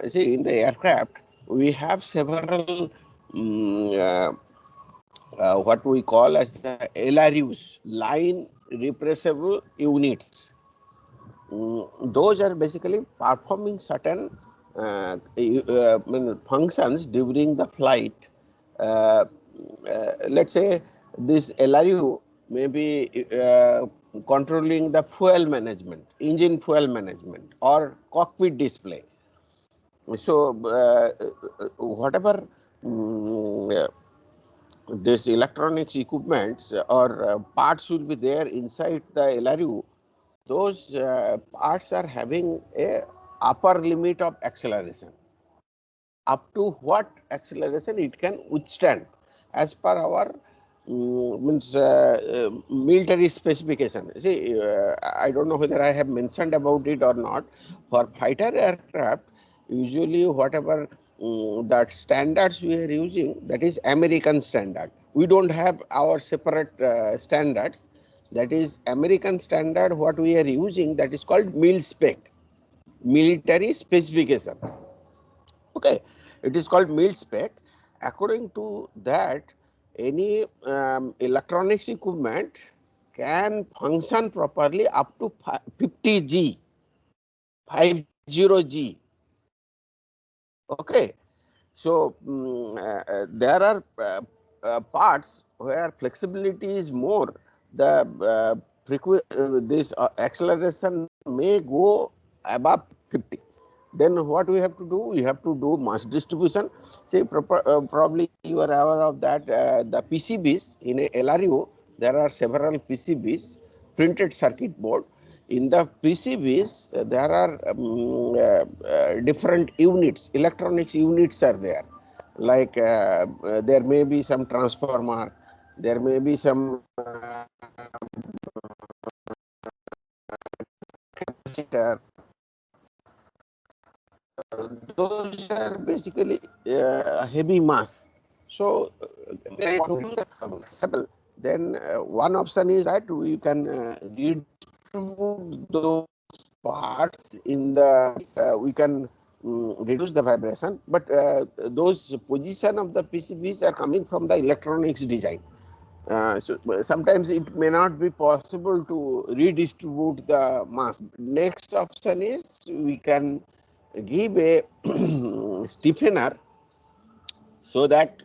see, in the aircraft, we have several what we call as the LRUs, line repressible units. Those are basically performing certain functions during the flight. Uh, let's say this LRU may be controlling the fuel management, engine fuel management, or cockpit display. So, whatever this electronics equipments or parts should be there inside the LRU, those parts are having a upper limit of acceleration. Up to what acceleration it can withstand as per our military specification. See, I don't know whether I have mentioned about it or not. For fighter aircraft, usually whatever that standards we are using, that is American standard. We don't have our separate standards. That is American standard. What we are using, that is called mil spec, military specification. Okay, it is called mil spec. According to that, any electronics equipment can function properly up to 50G, 50G. Okay, so there are parts where flexibility is more. The this acceleration may go above 50. Then what we have to do? We have to do mass distribution. See, probably you are aware of that. The PCBs in a LRU, there are several PCBs, printed circuit board. In the PCBs, there are different units, electronics units are there. Like there may be some transformer, there may be some capacitor. Those are basically heavy mass. So, then one option is that we can redistribute those parts in the, we can reduce the vibration, but those position of the PCBs are coming from the electronics design. So sometimes it may not be possible to redistribute the mass. Next option is we can give a stiffener so that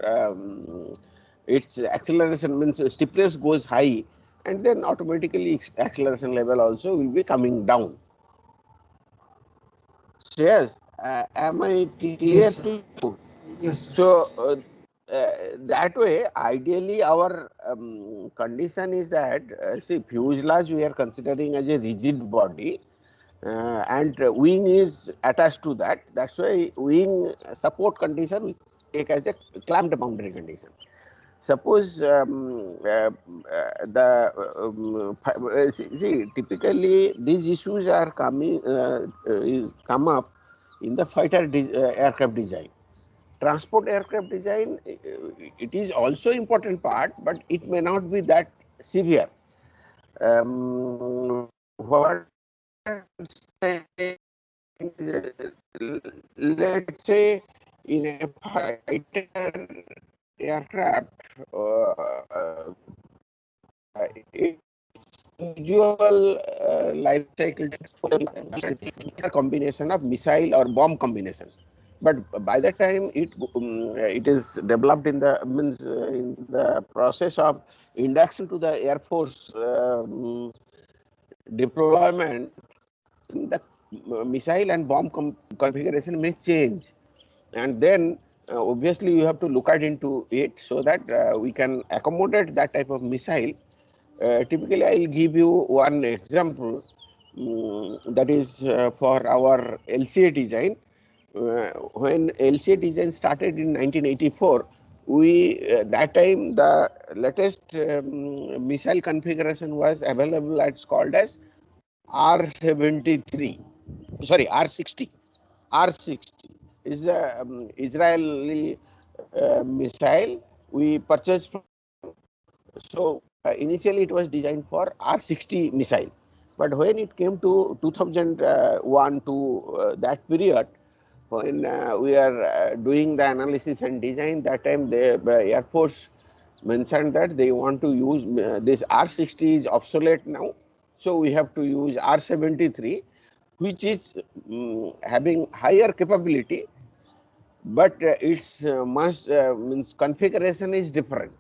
its acceleration, means stiffness goes high, and then automatically acceleration level also will be coming down. So yes, am I clear Yes, sir. to you? Yes, sir. So that way, ideally, our condition is that see, fuselage we are considering as a rigid body, and wing is attached to that. That's why wing support condition we take as a clamped boundary condition. Suppose see, typically these issues are coming is come up in the fighter aircraft design. Transport aircraft design, it is also important part, but it may not be that severe. What I'm saying, let's say in a fighter aircraft, its usual life cycle combination of missile or bomb combination. But by the time it is developed in the, means in the process of induction to the Air Force deployment, the missile and bomb configuration may change, and then obviously you have to look at into it so that we can accommodate that type of missile. Typically, I will give you one example, that is for our LCA design. When LCA design started in 1984, we that time the latest missile configuration was available. It's called as R-73. Sorry, R-60. R-60 is a Israeli missile we purchased from. So initially it was designed for R-60 missile, but when it came to 2001 to that period, when we are doing the analysis and design, that time the Air Force mentioned that they want to use this R60 is obsolete now, so we have to use R73, which is having higher capability, but its must means configuration is different.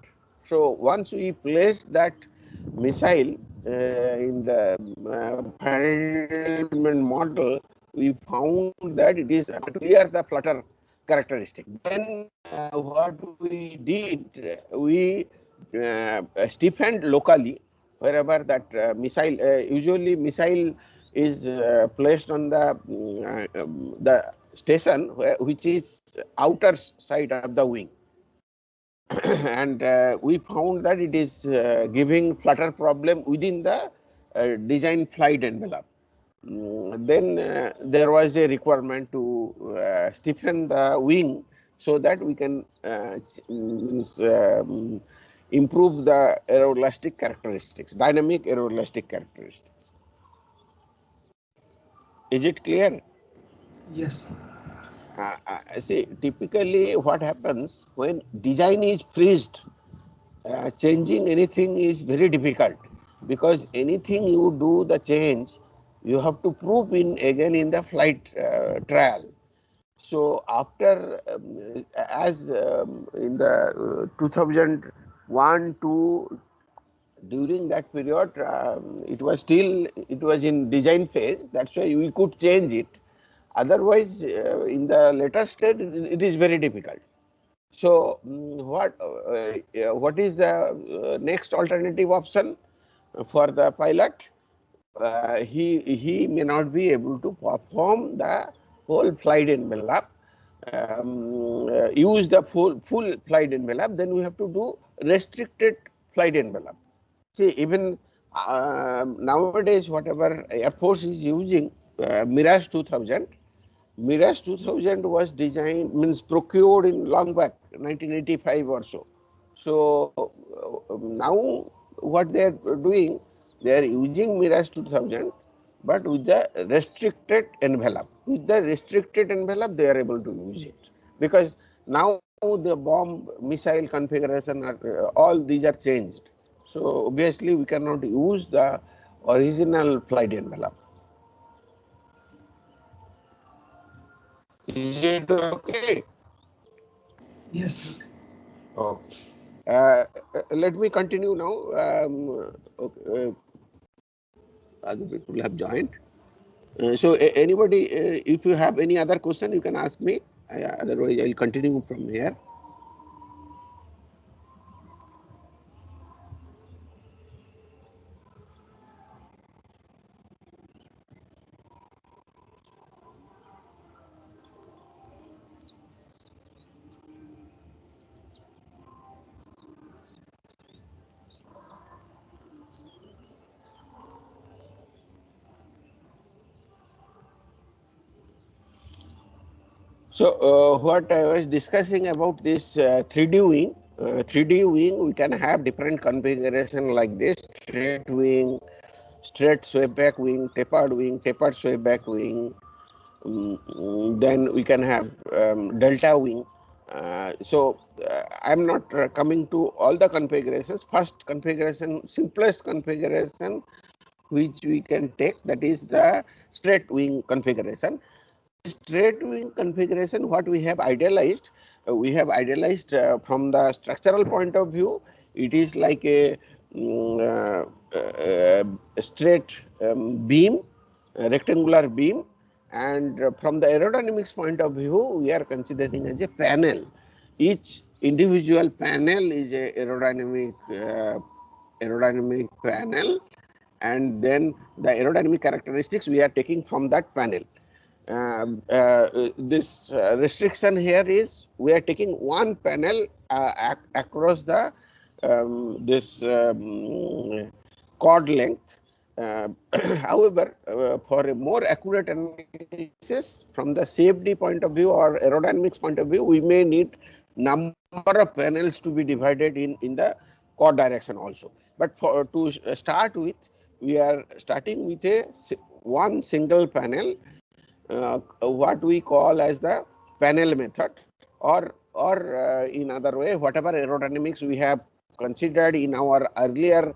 So once we placed that missile in the Friedman model, we found that it is clear the flutter characteristic. Then what we did, we stiffened locally wherever that missile. Usually, missile is placed on the station which is outer side of the wing. And we found that it is giving flutter problem within the design flight envelope. Then there was a requirement to stiffen the wing so that we can improve the aeroelastic characteristics, dynamic aeroelastic characteristics. Is it clear? Yes. See, typically what happens when design is freezed, changing anything is very difficult, because anything you do the change, you have to prove in again in the flight trial. So after as in the 2001 to during that period, it was in design phase. That's why we could change it. Otherwise, in the later stage, it is very difficult. So, what is the next alternative option for the pilot? He may not be able to perform the whole flight envelope, use the full flight envelope. Then we have to do restricted flight envelope. See, even nowadays, whatever Air Force is using, Mirage 2000. Mirage 2000 was designed, means procured in long back, 1985 or so. So now what they are doing, they are using Mirage 2000, but with the restricted envelope. With the restricted envelope, they are able to use it, because now the bomb missile configuration are all these are changed. So obviously we cannot use the original flight envelope. Is it okay? Yes, sir. Okay. Uh, Let me continue now. Okay, other people have joined. So, anybody, if you have any other question, you can ask me. Otherwise, I'll continue from here. So, what I was discussing about this 3D wing, 3D wing, we can have different configuration like this: straight wing, straight sweepback wing, tapered sweepback wing. Then we can have delta wing. I'm not coming to all the configurations. First configuration, simplest configuration which we can take, that is the straight wing configuration. Straight wing configuration, what we have idealized from the structural point of view. It is like a straight beam, a rectangular beam, and from the aerodynamics point of view, we are considering as a panel. Each individual panel is a aerodynamic panel, and then the aerodynamic characteristics we are taking from that panel. This restriction here is we are taking one panel across the this chord length. Uh, However, for a more accurate analysis from the safety point of view or aerodynamics point of view, we may need number of panels to be divided in the chord direction also. But for to start with, we are starting with a one single panel, what we call as the panel method, or in other way, whatever aerodynamics we have considered in our earlier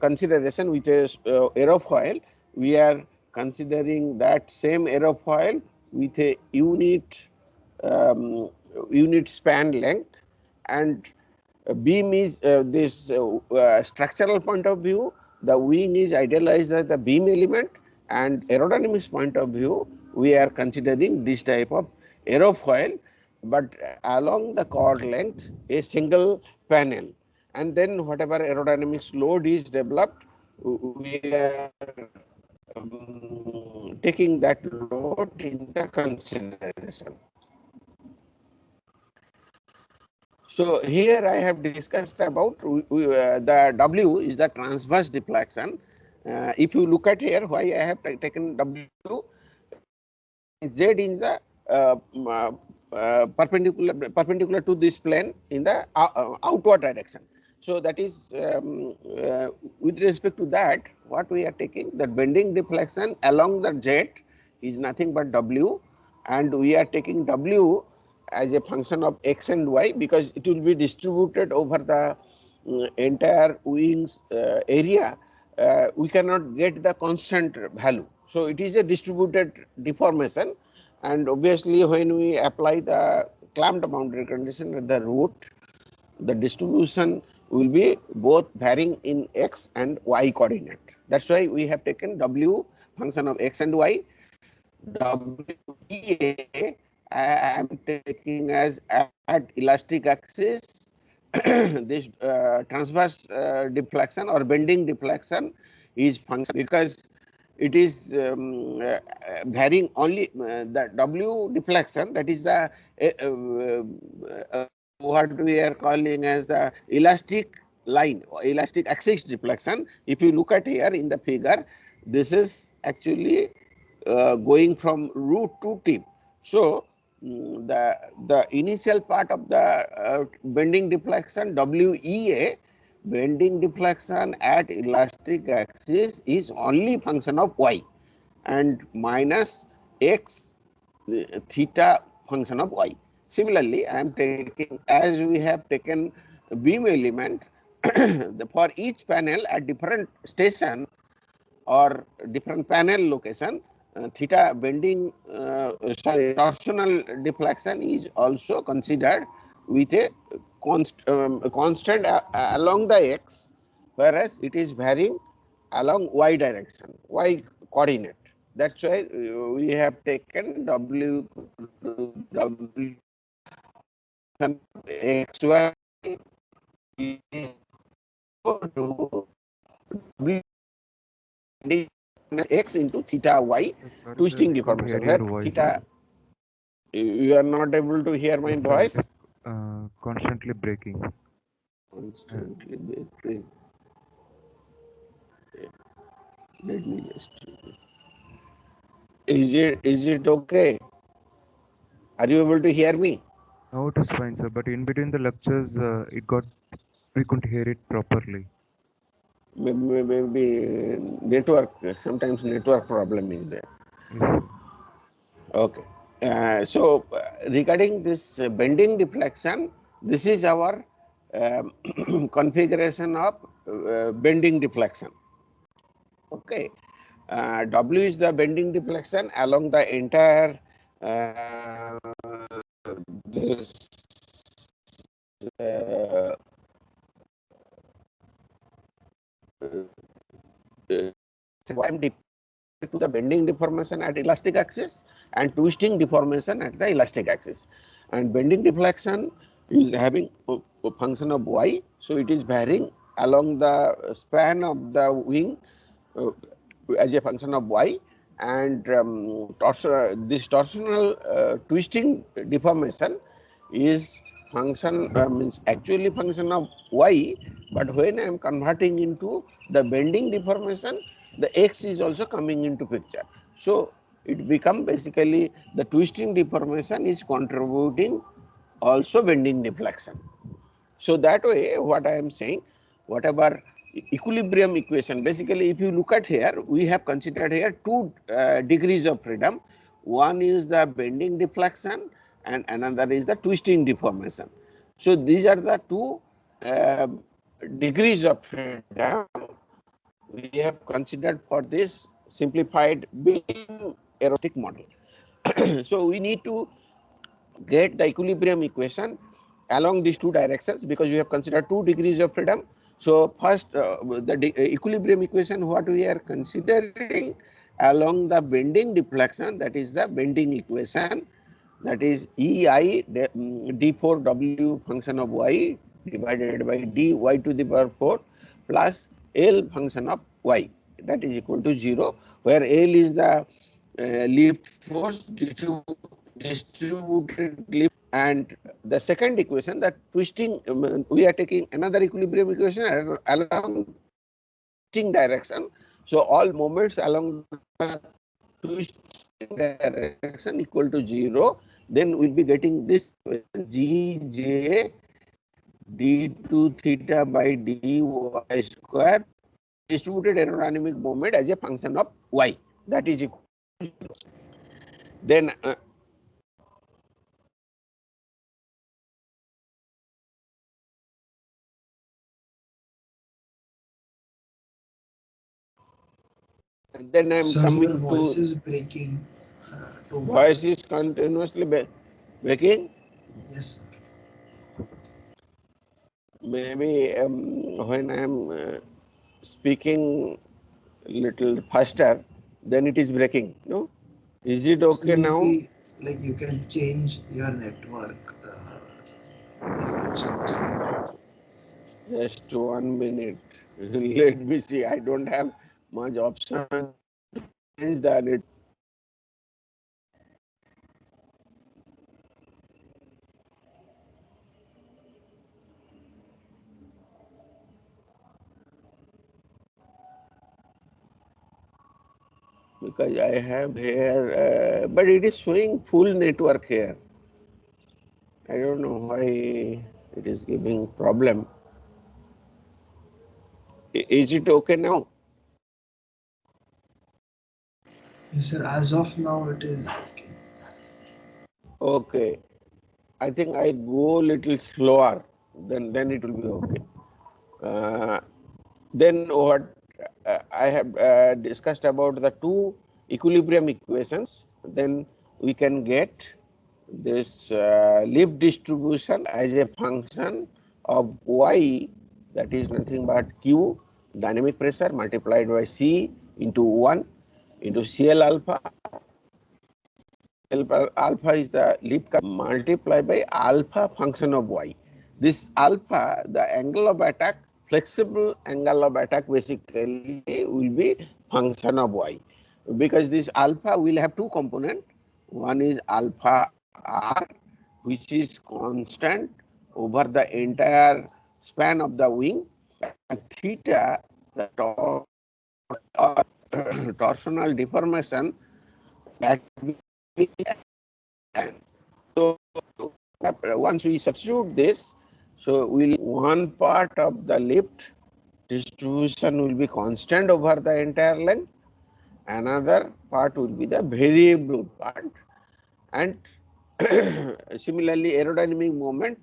consideration, which is aerofoil, we are considering that same aerofoil with a unit span length, and beam is this structural point of view, the wing is idealized as the beam element, and aerodynamics point of view, we are considering this type of aerofoil, but along the chord length, a single panel, and then whatever aerodynamics load is developed, we are taking that load in the consideration. So here I have discussed about the W is the transverse deflection. If you look at here, why I have taken W, Z is the perpendicular to this plane in the outward direction. So that is with respect to that, what we are taking, the bending deflection along the Z is nothing but W, and we are taking W as a function of x and y, because it will be distributed over the entire wings area. We cannot get the constant value. So it is a distributed deformation, and obviously when we apply the clamped boundary condition at the root, the distribution will be both varying in x and y coordinate. That's why we have taken W function of x and y. WEA I am taking as at elastic axis. This transverse deflection or bending deflection is function, because it is varying only the W deflection, that is the what we are calling as the elastic line or elastic axis deflection. If you look at here in the figure, this is actually going from root to tip. So the initial part of the bending deflection, WEA, bending deflection at elastic axis, is only function of y, and minus x theta function of y. Similarly, I am taking, as we have taken beam element for each panel at different station or different panel location, theta bending, torsional deflection is also considered with a constant along the x, whereas it is varying along y direction, y coordinate. That's why we have taken W x y is equal to W x into theta y Sorry, sir, twisting we can't deformation, hear where your voice. theta, you are not able to hear my Yes, sir, voice. it is constantly breaking. Constantly breaking. Let me just. Is it okay? Are you able to hear me? Now it is fine, sir, but in between the lectures, we couldn't hear it properly. Maybe network. Sometimes network problem is there. Yes, sir. Okay. Regarding this bending deflection, this is our configuration of bending deflection. Okay. W is the bending deflection along the entire this uh, I'm to the bending deformation at elastic axis and twisting deformation at the elastic axis. And bending deflection is having a function of y, so it is varying along the span of the wing uh, as a function of y, and this torsional twisting deformation is function means actually function of y, but when I am converting into the bending deformation, the x is also coming into picture. So it become basically the twisting deformation is contributing also bending deflection. So that way, what I am saying, whatever equilibrium equation, basically if you look at here, we have considered here two degrees of freedom. One is the bending deflection and another is the twisting deformation. So these are the two degrees of freedom we have considered for this simplified beam aerotic model. So we need to get the equilibrium equation along these two directions because we have considered two degrees of freedom. So first, the equilibrium equation what we are considering along the bending deflection, that is the bending equation, that is EI d4w function of y divided by dy to the power 4 plus L function of y, that is equal to 0, where L is the lift force, distributed lift, and the second equation, that twisting, we are taking another equilibrium equation along twisting direction. So all moments along the twisting direction equal to 0, then we'll be getting this Gj d2 theta by dy square distributed aerodynamic moment as a function of y, that is equal to 0. Then then I'm Sir, your coming voice to is breaking too much. voice is continuously breaking. Yes, sir. Maybe when I'm speaking little faster, then it is breaking. No, is it So okay now? maybe like you can change your network. Connections. Just 1 minute. Let me see. I don't have much option to change the net. Because I have here, but it is showing full network here. I don't know why it is giving problem. Is it okay now? Yes, sir. As of now, it is working. Okay. I think I go little slower, then it will be okay. Uh, then what I have discussed about the two equilibrium equations, then we can get this lift distribution as a function of y, that is nothing but q dynamic pressure multiplied by c into 1 into Cl alpha. Alpha is the lift multiplied by alpha function of y. This alpha, the angle of attack, flexible angle of attack basically will be function of y, because this alpha will have two components. One is alpha r, which is constant over the entire span of the wing, and theta, the torsional deformation, that will be. So once we substitute this, so will one part of the lift distribution will be constant over the entire length, another part will be the variable part, and similarly aerodynamic moment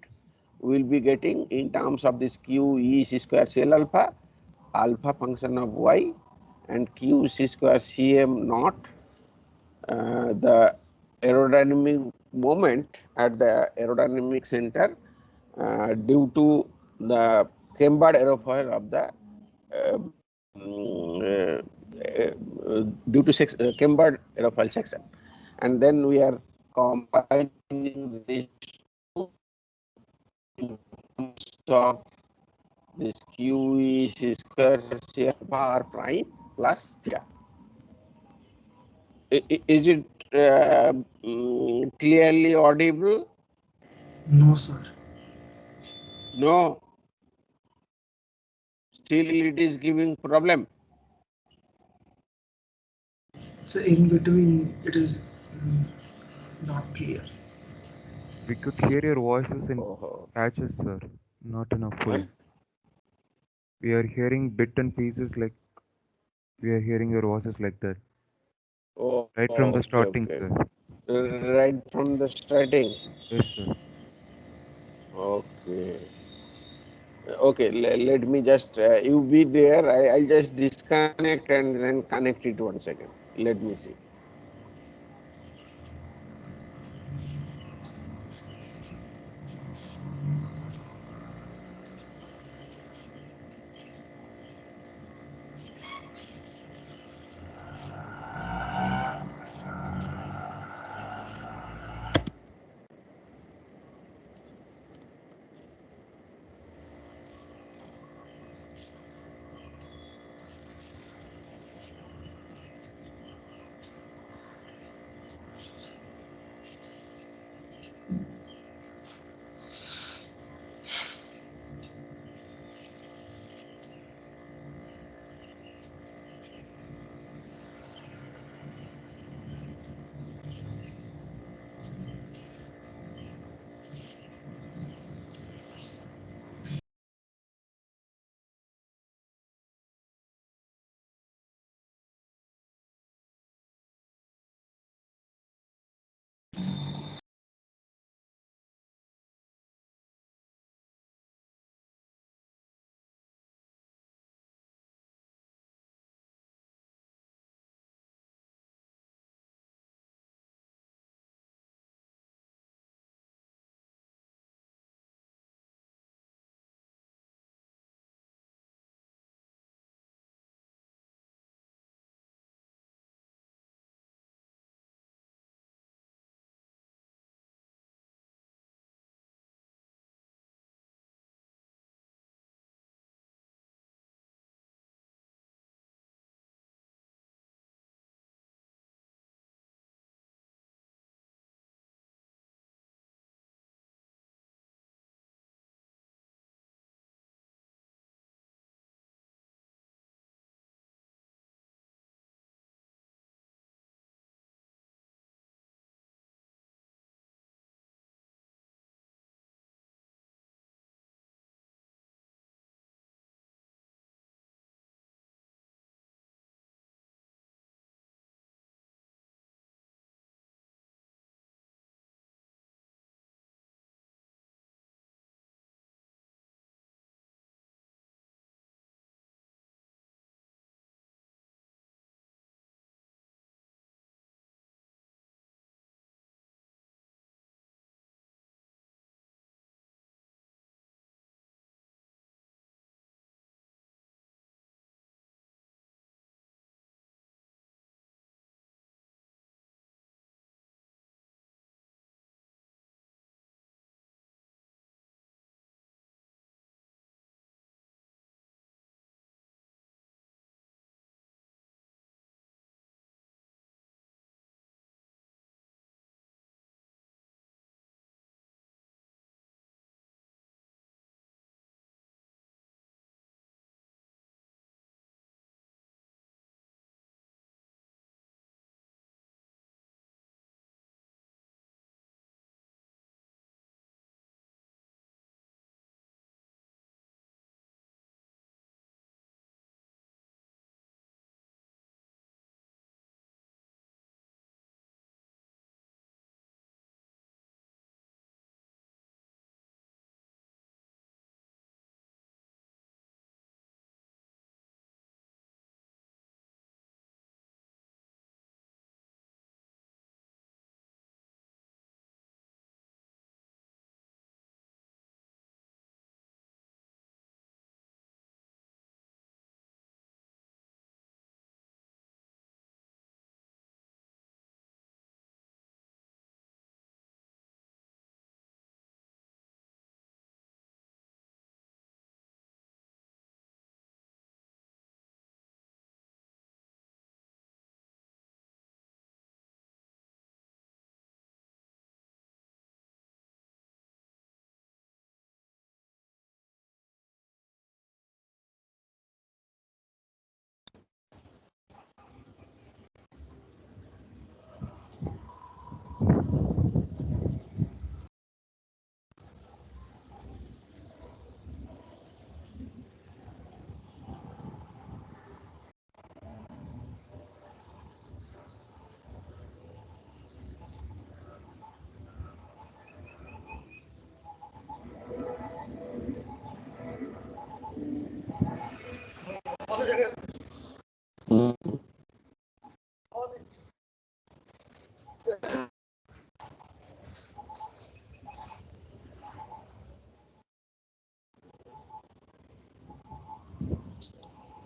we will be getting in terms of this q e c square Cl alpha, alpha function of y, and q c square cm naught, the aerodynamic moment at the aerodynamic center due to the cambered aerofoil of the due to cambered aerofoil section, and then we are combining these two in terms of this QE square C bar prime plus theta. Is it clearly audible? No, sir. No, still it is giving problem. So in between, it is not clear. We could hear your voices in Oh, patches, sir, not in a huh? full. We are hearing bit and pieces like we are hearing your voices like that. Oh, Right from the okay, starting, okay. sir. right from the starting. Yes, sir. Okay. Okay, let me just, you be there. I'll just disconnect and then connect it once again. Let me see.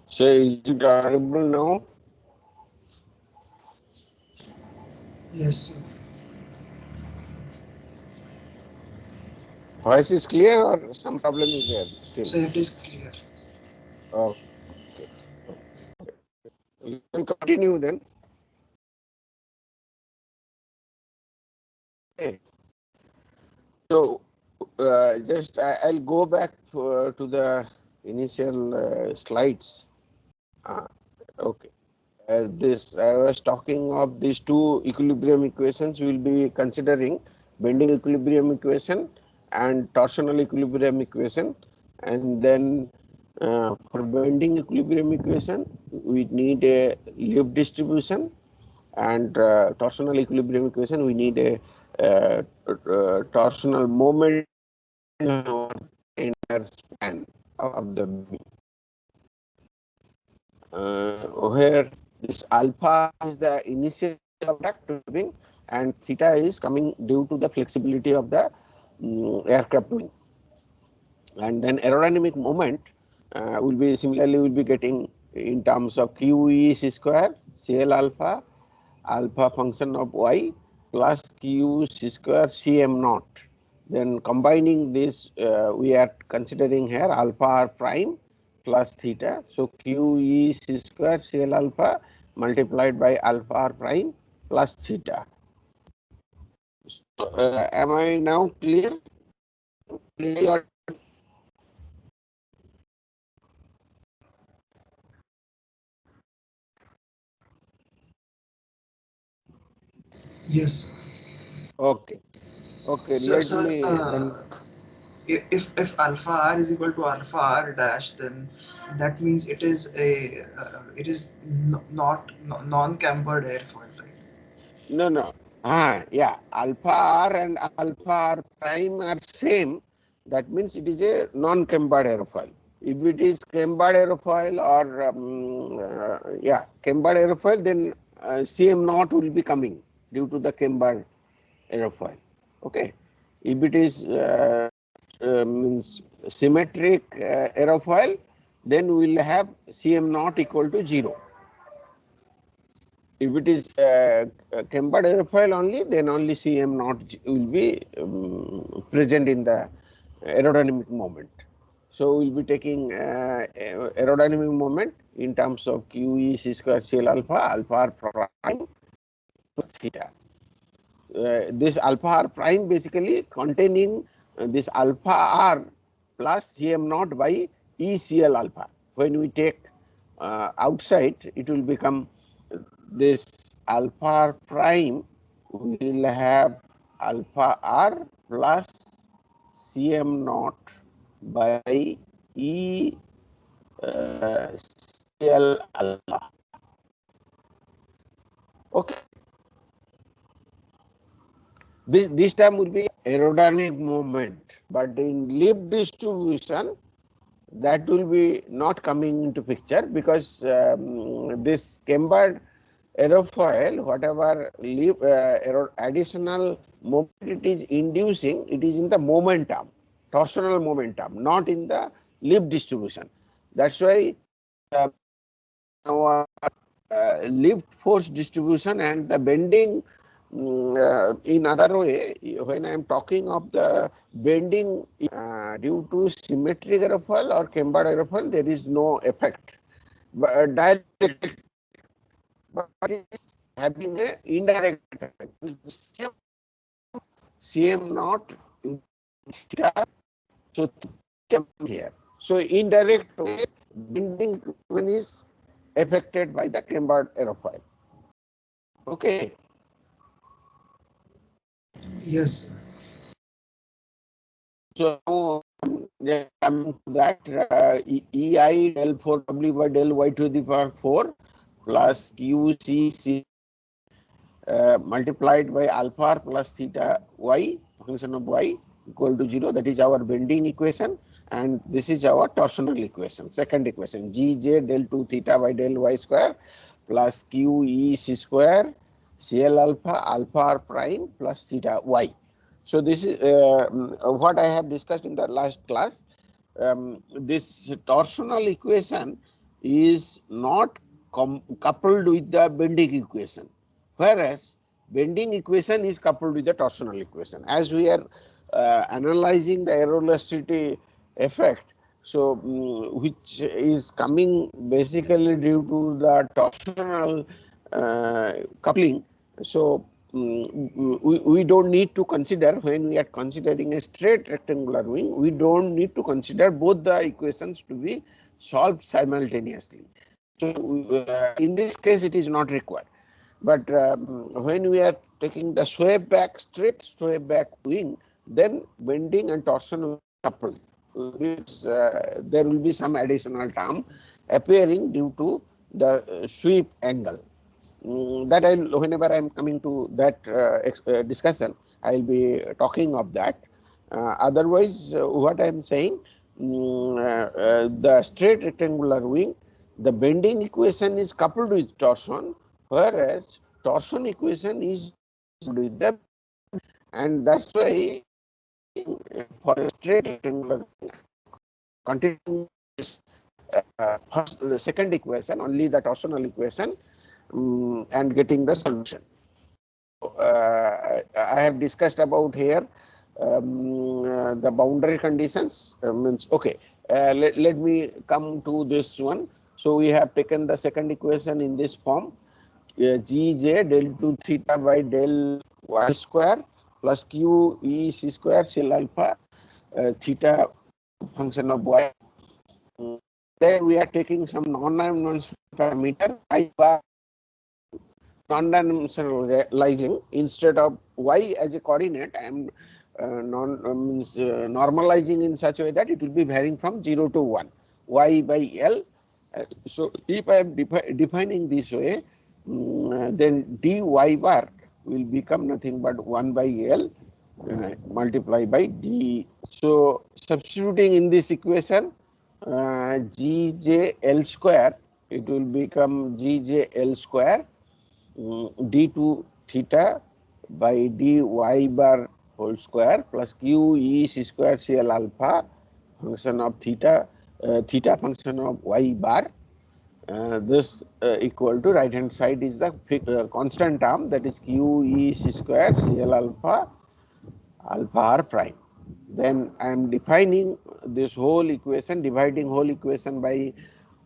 So is it audible now? Yes, sir. Voice is clear or some problem is there So still? it is clear. Okay. We can continue then. Okay. So I'll go back to the initial slides. Okay. This I was talking of these two equilibrium equations. We will be considering bending equilibrium equation and torsional equilibrium equation, and then for bending equilibrium equation we need a Liouville distribution, and torsional equilibrium equation we need a torsional moment entire span of the beam. Where this alpha is the initial contact wing and theta is coming due to the flexibility of the aircraft wing, and then aerodynamic moment will be similarly will be getting in terms of QE square CL alpha alpha function of y plus Q c square Cm naught. Then combining this, we are considering here alpha r prime plus theta. So Q e c square Cl alpha multiplied by alpha r prime plus theta. So, am I now clear? Clear? Yes. Okay. Okay. So, Let sir, me then. if alpha r is equal to alpha r dash, then that means it is a it is non-cambered airfoil, right? No. Yeah. Alpha r and alpha r prime are same. That means it is a non-cambered aerofoil. If it is cambered aerofoil or cambered aerofoil, then Cm naught will be coming due to the cambered aerofoil. Okay. If it is means symmetric aerofoil, then we will have Cm naught equal to 0. If it is cambered aerofoil only, then only Cm naught will be present in the aerodynamic moment. So we will be taking aerodynamic moment in terms of QE c square CL alpha, alpha r prime plus theta. This alpha r prime basically containing this alpha r plus Cm naught by ECL alpha. When we take outside, it will become this alpha r prime will have alpha r plus Cm naught by E CL alpha. Okay. This time will be aerodynamic moment, but in lift distribution that will be not coming into picture because this cambered aerofoil, whatever additional moment it is inducing, it is in the momentum, torsional momentum, not in the lift distribution. That's why our lift force distribution and the bending in other way, when I am talking of the bending due to symmetric aerofoil or cambered aerofoil, there is no effect. But direct, but it is having a indirect effect. Cm naught theta, so here. So indirect way bending when is affected by the cambered aerofoil. Okay. Yes. So coming to that, EI del 4W by del y to the power 4 plus QCC multiplied by alpha r plus theta y, function of y equal to 0. That is our bending equation, and this is our torsional equation, second equation, Gj del 2 theta by del y square plus QE c square CL alpha alpha r prime plus theta y. So this is what I have discussed in the last class. This torsional equation is not coupled with the bending equation, whereas bending equation is coupled with the torsional equation. As we are analyzing the aeroelasticity effect, so which is coming basically due to the torsional coupling. So we don't need to consider, when we are considering a straight rectangular wing, we don't need to consider both the equations to be solved simultaneously. So in this case it is not required. But when we are taking the swept back, straight swept back wing, then bending and torsion will couple, which there will be some additional term appearing due to the sweep angle. That whenever I am coming to that discussion, I will be talking of that. Otherwise, what I am saying, the straight rectangular wing, the bending equation is coupled with torsion, whereas torsion equation is with the, and that's why for a straight rectangular wing, continuing this second equation, only the torsional equation, and getting the solution. I have discussed about here the boundary conditions. Means okay. Let me come to this one. So we have taken the second equation in this form: Gj del 2 theta by del y square plus q e c square cell alpha theta function of y. Then we are taking some non-dimensional parameter I bar, non-dimensionalizing. Instead of y as a coordinate, I am normalizing in such a way that it will be varying from 0 to 1, y by L. So if I am defining this way, then dy bar will become nothing but 1 by L multiplied by d. So substituting in this equation, Gj square, it will become Gj square d2 theta by dy bar whole square plus q e c square cl alpha function of theta, theta function of y bar. This equal to right hand side is the constant term, that is q e c square cl alpha alpha r prime. Then I am defining this whole equation, dividing whole equation by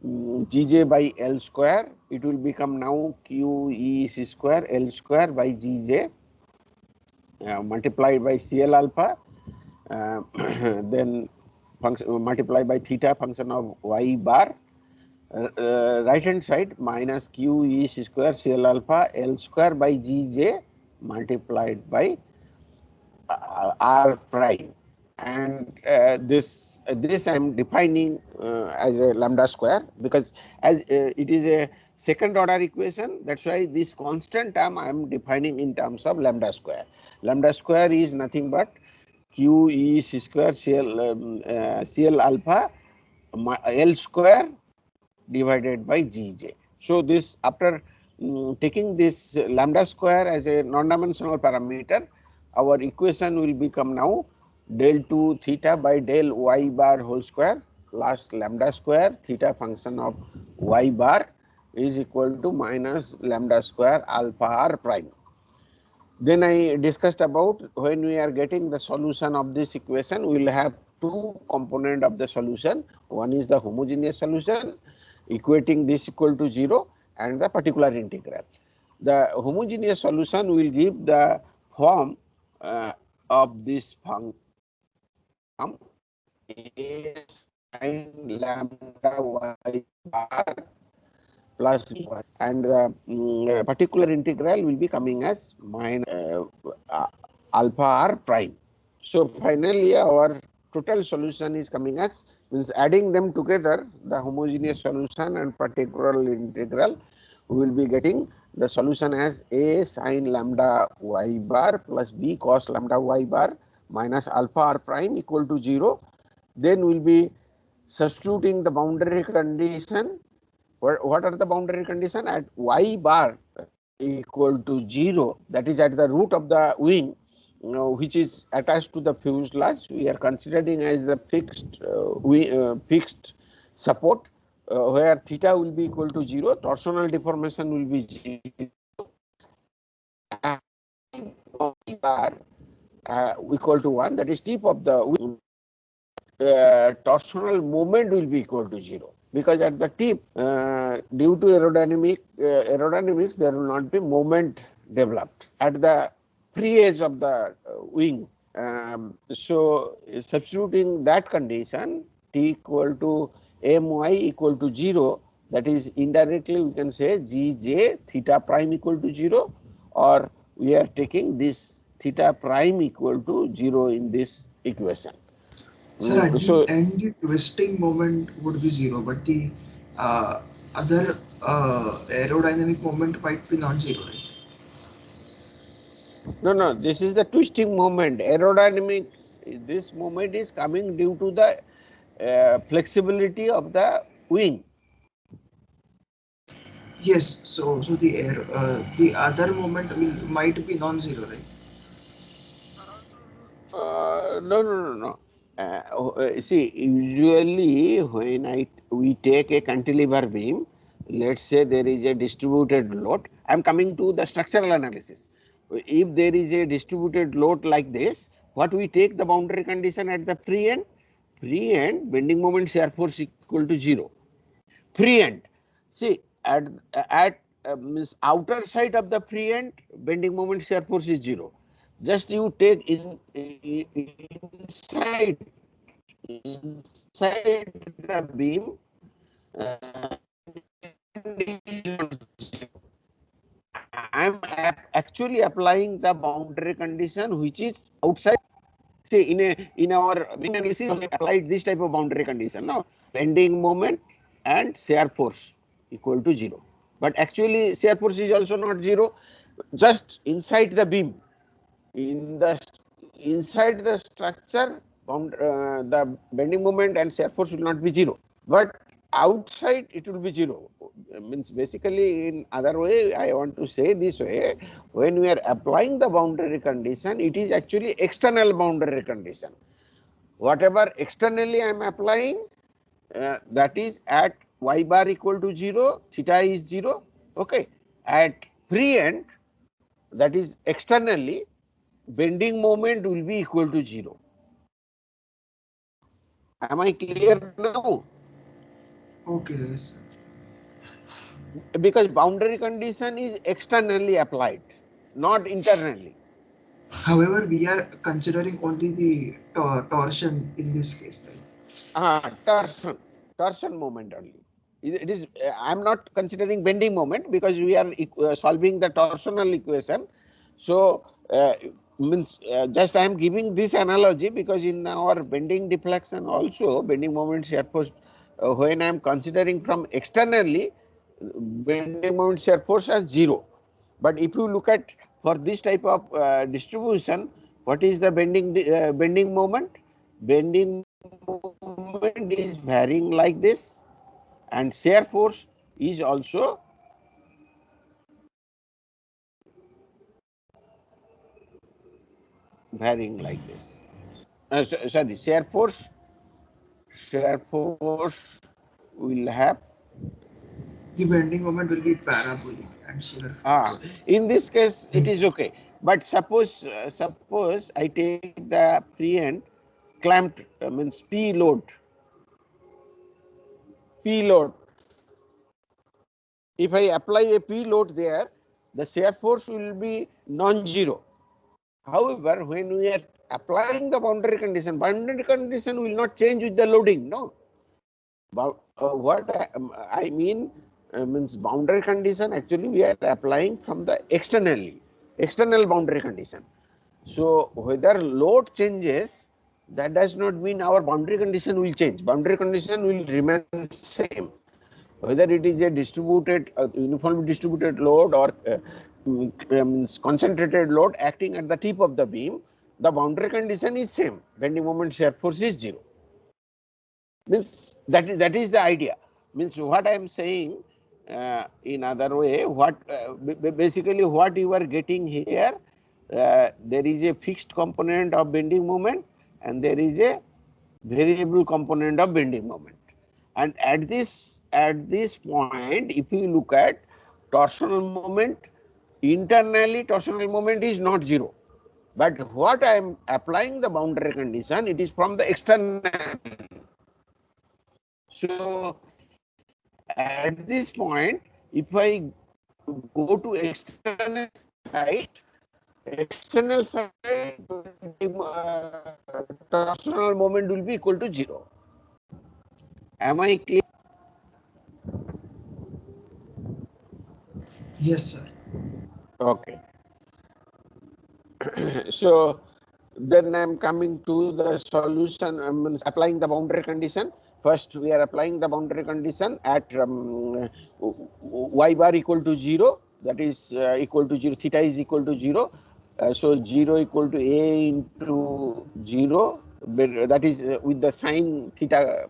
Gj by L square. It will become now q e c square L square by Gj multiplied by Cl alpha, then function multiplied by theta function of y bar. Right hand side minus q e c square Cl alpha L square by Gj multiplied by r prime. And this I am defining as a lambda square, because as it is a second order equation, that's why this constant term I am defining in terms of lambda square. Lambda square is nothing but q e c square cl alpha L square divided by Gj. So this, after taking this lambda square as a non-dimensional parameter, our equation will become now del 2 theta by del y bar whole square plus lambda square theta function of y bar is equal to minus lambda square alpha r prime. Then I discussed about, when we are getting the solution of this equation, we will have two component of the solution. One is the homogeneous solution equating this equal to 0, and the particular integral. The homogeneous solution will give the form of this function a sin lambda y bar plus y, and the particular integral will be coming as minus alpha r prime. So finally our total solution is coming as, means adding them together, the homogeneous solution and particular integral, we will be getting the solution as a sin lambda y bar plus b cos lambda y bar minus alpha r prime equal to 0. Then we will be substituting the boundary condition. What are the boundary condition? At y bar equal to 0, that is at the root of the wing, which is attached to the fuselage. We are considering as the fixed support, where theta will be equal to 0, torsional deformation will be 0, and bar equal to 1, that is tip of the wing, torsional moment will be equal to 0, because at the tip, due to aerodynamics, there will not be moment developed at the free edge of the wing. So substituting that condition, t equal to my equal to 0, that is indirectly we can say gj theta prime equal to 0, or we are taking this theta prime equal to 0 in this equation. Sir, at the So end, the twisting moment would be zero, but the other aerodynamic moment might be non-zero, right? no, this is the twisting moment. Aerodynamic, this moment is coming due to the flexibility of the wing. Yes, so the other moment might be non-zero, right? No. See, usually when we take a cantilever beam, let's say there is a distributed load. I am coming to the structural analysis. If there is a distributed load like this, what we take the boundary condition at the free end? Free end bending moment shear force equal to 0. Free end. See, at means outer side of the free end, bending moment shear force is 0. Just you take inside the beam, I am actually applying the boundary condition which is outside. See, in our beam analysis, we applied this type of boundary condition. Now, bending moment and shear force equal to 0. But actually, shear force is also not 0. Just inside the beam, in the inside the structure, the bending moment and shear force will not be 0. But outside it will be 0. Means basically, in other way, I want to say this way: when we are applying the boundary condition, it is actually external boundary condition. Whatever externally I am applying, that is at y bar equal to 0, theta is 0. Okay, at free end, that is externally, bending moment will be equal to 0. Am I clear now? Okay, yes. Because boundary condition is externally applied, not internally. However, we are considering only the torsion in this case, right? Torsion moment only. It is. I am not considering bending moment because we are solving the torsional equation. So means just I am giving this analogy because in our bending deflection also bending moment shear force, when I am considering from externally, bending moment shear force as 0. But if you look at for this type of distribution, what is the bending moment? Bending moment is varying like this, and shear force is also varying like this. Sorry, shear force will have. The bending moment will be parabolic and shear force. In this case, it is okay. But suppose I take the free end clamped, means P load. If I apply a P load there, the shear force will be non-zero. However, when we are applying the boundary condition will not change with the loading. No. What I mean means boundary condition actually we are applying from the external boundary condition. So whether load changes, that does not mean our boundary condition will change. Boundary condition will remain same. Whether it is a distributed, uniformly distributed load or concentrated load acting at the tip of the beam, the boundary condition is same. Bending moment shear force is 0. Means that is the idea. Means what I am saying, in other way, what basically what you are getting here, there is a fixed component of bending moment and there is a variable component of bending moment. And at this point, if you look at torsional moment, internally torsional moment is not zero. But what I am applying the boundary condition, it is from the external. So at this point, if I go to external side, torsional moment will be equal to 0. Am I clear? Yes, sir. Okay. So then I am coming to the solution, applying the boundary condition. First, we are applying the boundary condition at y bar equal to 0, that is equal to 0, theta is equal to 0. So 0 equal to a into 0, that is with the sine theta,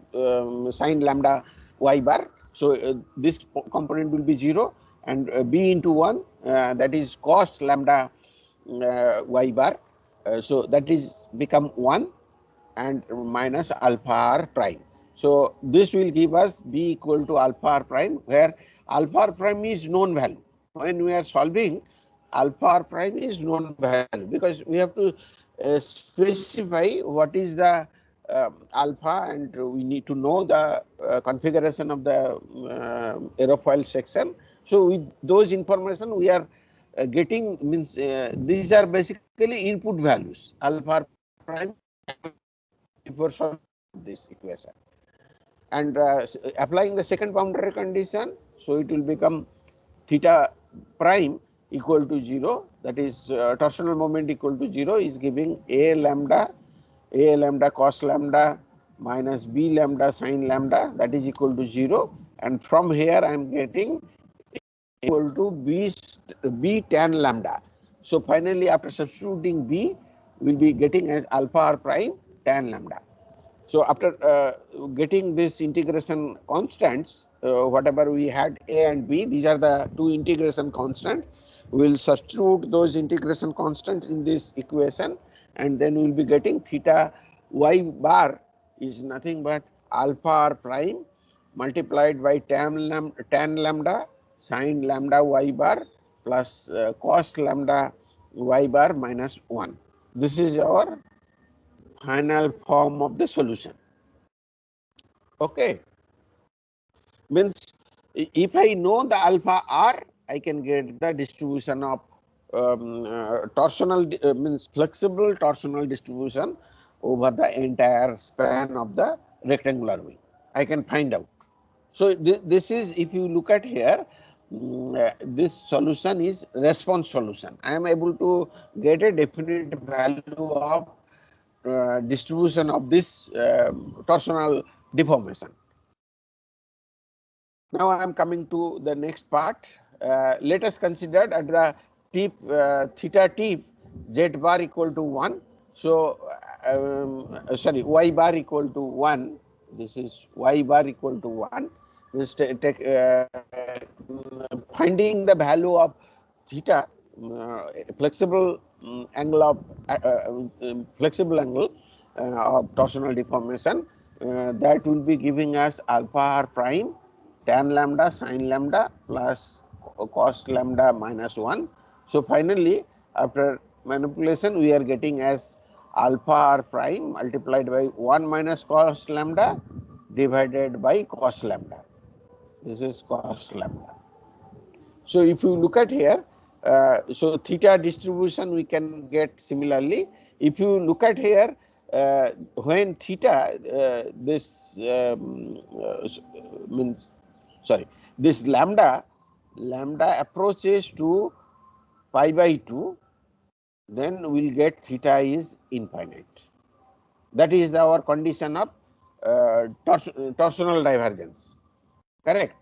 sine lambda y bar. So this component will be 0, and b into 1, that is cos lambda y bar. So that is become 1 and minus alpha r prime. So this will give us b equal to alpha r prime, where alpha r prime is known value. When we are solving, alpha r prime is known value, because we have to specify what is the alpha, and we need to know the configuration of the aerofoil section. So with those information we are getting, means these are basically input values, alpha r prime, before solving this equation. And applying the second boundary condition, so it will become theta prime equal to 0, that is torsional moment equal to 0 is giving a lambda cos lambda minus b lambda sin lambda, that is equal to 0. And from here I am getting equal to b tan lambda. So finally, after substituting b, we will be getting as alpha r prime tan lambda. So after getting this integration constants, whatever we had a and b, these are the two integration constants. We will substitute those integration constants in this equation, and then we will be getting theta y bar is nothing but alpha r prime multiplied by tan lambda sin lambda y bar plus cos lambda y bar minus 1. This is our final form of the solution. Okay, means if I know the alpha r, I can get the distribution of torsional, means flexible torsional distribution over the entire span of the rectangular wing. I can find out. So this is, if you look at here, this solution is response solution. I am able to get a definite value of distribution of this torsional deformation. Now I am coming to the next part. Let us consider at the tip, theta tip, z bar equal to 1. So sorry, y bar equal to 1. This is y bar equal to 1. This finding the value of theta, flexible angle of flexible angle of torsional deformation, that will be giving us alpha r prime tan lambda sin lambda plus cos lambda minus 1. So finally, after manipulation, we are getting as alpha r prime multiplied by 1 minus cos lambda divided by cos lambda. This is cos lambda. So if you look at here, so theta distribution we can get similarly. If you look at here, when theta, this means, sorry, this lambda approaches to pi by 2, then we will get theta is infinite. That is our condition of torsional divergence. Correct?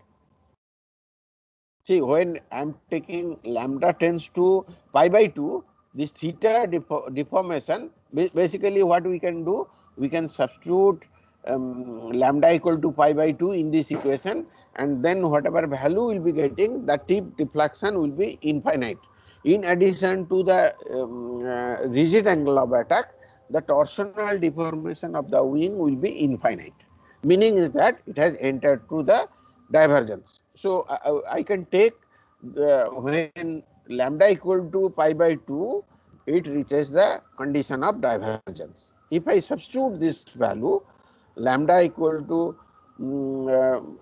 See, when I am taking lambda tends to pi by 2, this theta deformation, basically what we can do, we can substitute lambda equal to pi by 2 in this equation, and then whatever value will be getting, the tip deflection will be infinite. In addition to the rigid angle of attack, the torsional deformation of the wing will be infinite. Meaning is that it has entered to the divergence. So I can take when lambda equal to pi by 2, it reaches the condition of divergence. If I substitute this value, lambda equal to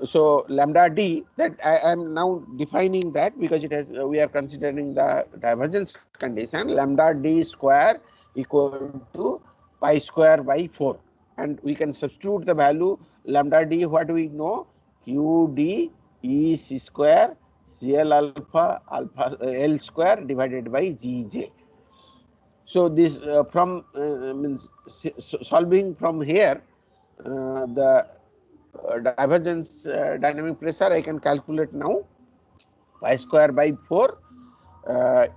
so lambda d, that I am now defining that because it has we are considering the divergence condition, lambda d square equal to pi square by 4, and we can substitute the value lambda d, what we know, q d e c square cl alpha alpha l square divided by gj. So this from means solving from here, the divergence dynamic pressure I can calculate now, pi square by 4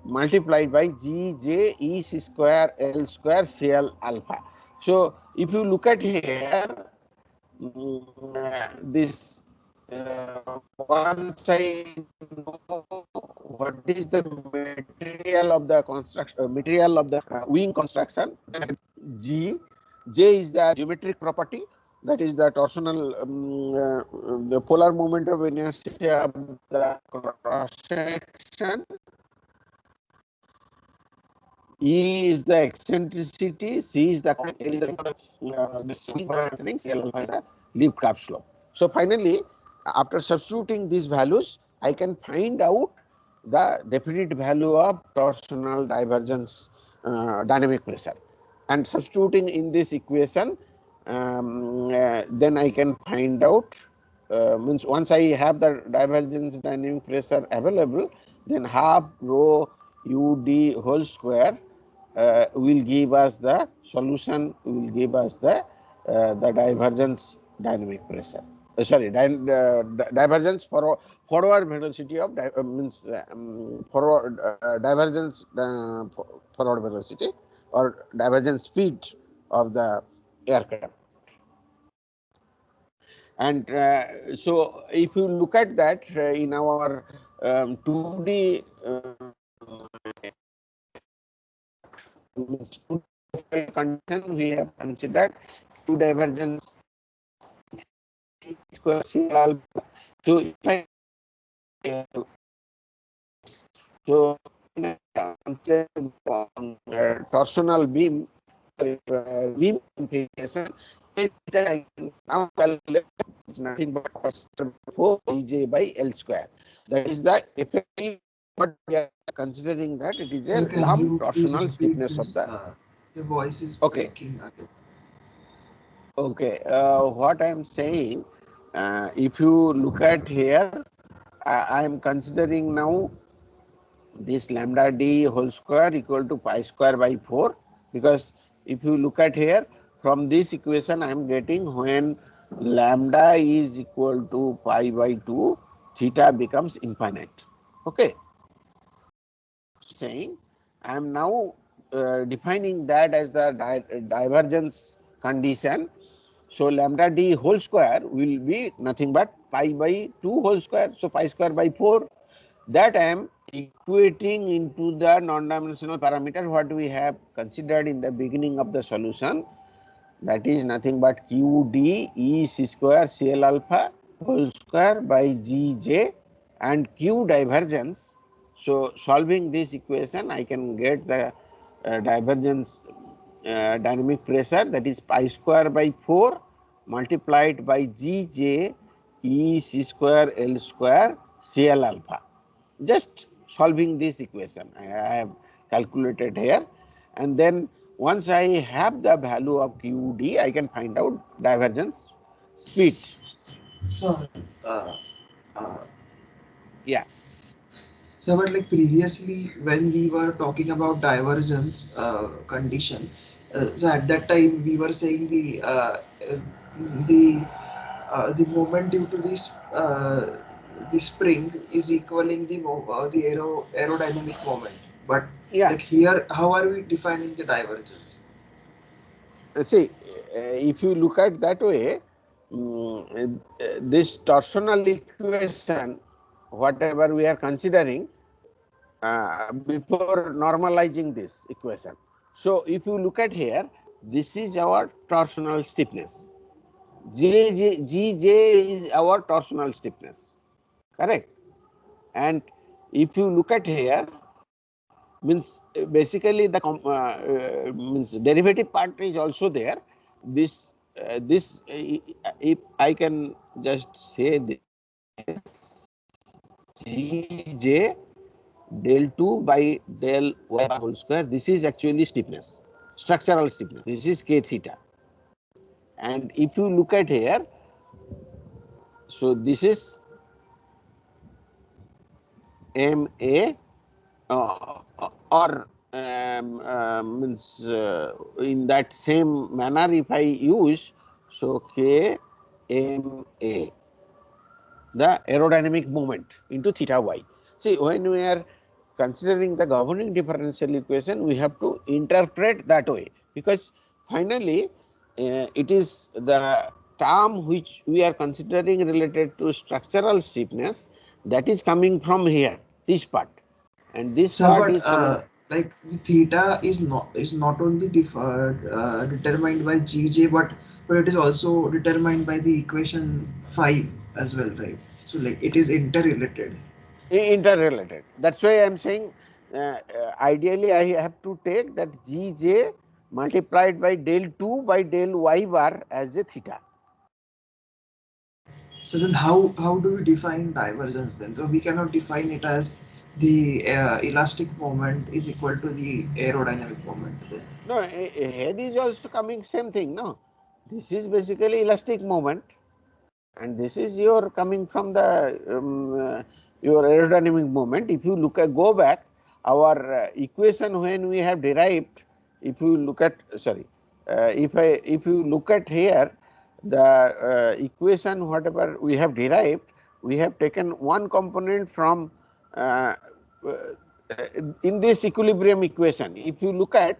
multiplied by g j e c square l square cl alpha. So if you look at here, this once I know what is the material of the construction, material of the wing construction, G, J is the geometric property, that is the torsional, the polar moment of inertia of the cross section. E is the eccentricity, C is the L is the leaf curve slope. So finally, after substituting these values, I can find out the definite value of torsional divergence dynamic pressure, and substituting in this equation, then I can find out, means once I have the divergence dynamic pressure available, then half rho ud whole square will give us the solution, will give us the divergence dynamic pressure. Sorry, divergence forward velocity of means forward divergence forward velocity or divergence speed of the aircraft. And so if you look at that in our 2D condition, we have considered two divergence square CL alpha. So if I so torsional beam beam configuration, I can now calculate is nothing but 4 EJ by L square. That is the effective, but we are considering that it is a So can lump you please torsional repeat stiffness of this? the. Your voice is Okay. breaking again. Okay, what I am saying, if you look at here, I am considering now this lambda d whole square equal to pi square by 4, because if you look at here, from this equation I am getting when lambda is equal to pi by 2, theta becomes infinite. Okay, saying I am now defining that as the divergence condition. So lambda d whole square will be nothing but pi by 2 whole square. So pi square by 4, that I am equating into the non-dimensional parameter what we have considered in the beginning of the solution, that is nothing but q d e c square cl alpha whole square by gj and q divergence. So solving this equation, I can get the divergence dynamic pressure, that is pi square by 4 multiplied by gj e c square l square cl alpha. Just solving this equation I have calculated here, and then once I have the value of qd, I can find out divergence speed. So, uh, uh, Yeah. so but like previously when we were talking about divergence condition, so at that time we were saying the the moment due to this the spring is equaling the aerodynamic moment. But Yeah. like here, how are we defining the divergence? See, if you look at that way, this torsional equation, whatever we are considering, before normalizing this equation. So, if you look at here, this is our torsional stiffness. Gj is our torsional stiffness, correct? And if you look at here, means basically the means derivative part is also there. If I can just say this Gj del 2 by del y bar whole square, this is actually stiffness, structural stiffness. This is k theta. And if you look at here, so this is MA or means in that same manner if I use, so K M A, the aerodynamic moment into theta y. See, when we are considering the governing differential equation, we have to interpret that way, because finally it is the term which we are considering related to structural stiffness that is coming from here, this part, and this So, part but is coming. like the theta is not only determined by Gj, but it is also determined by the equation 5 as well, right? So like it is interrelated. Interrelated. That's why I am saying ideally I have to take that Gj multiplied by del 2 by del y bar as a theta. So then how do we define divergence then? So we cannot define it as the elastic moment is equal to the aerodynamic moment then. No, here is also coming same thing. No, this is basically elastic moment, and this is your coming from the your aerodynamic moment. If you look at go back our equation when we have derived, if you look at if you look at here the equation whatever we have derived, we have taken one component from uh, in this equilibrium equation. If you look at,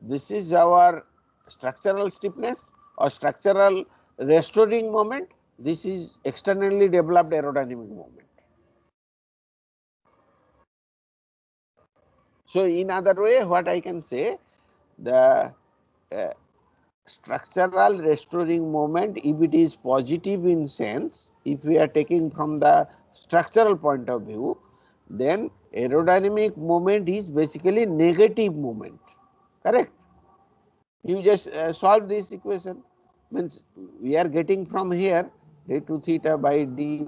this is our structural stiffness or structural restoring moment. This is externally developed aerodynamic moment. So, in other way, what I can say, the uh, structural restoring moment, if it is positive in sense, if we are taking from the structural point of view, then aerodynamic moment is basically negative moment, correct? You just solve this equation, means we are getting from here d 2 theta by dy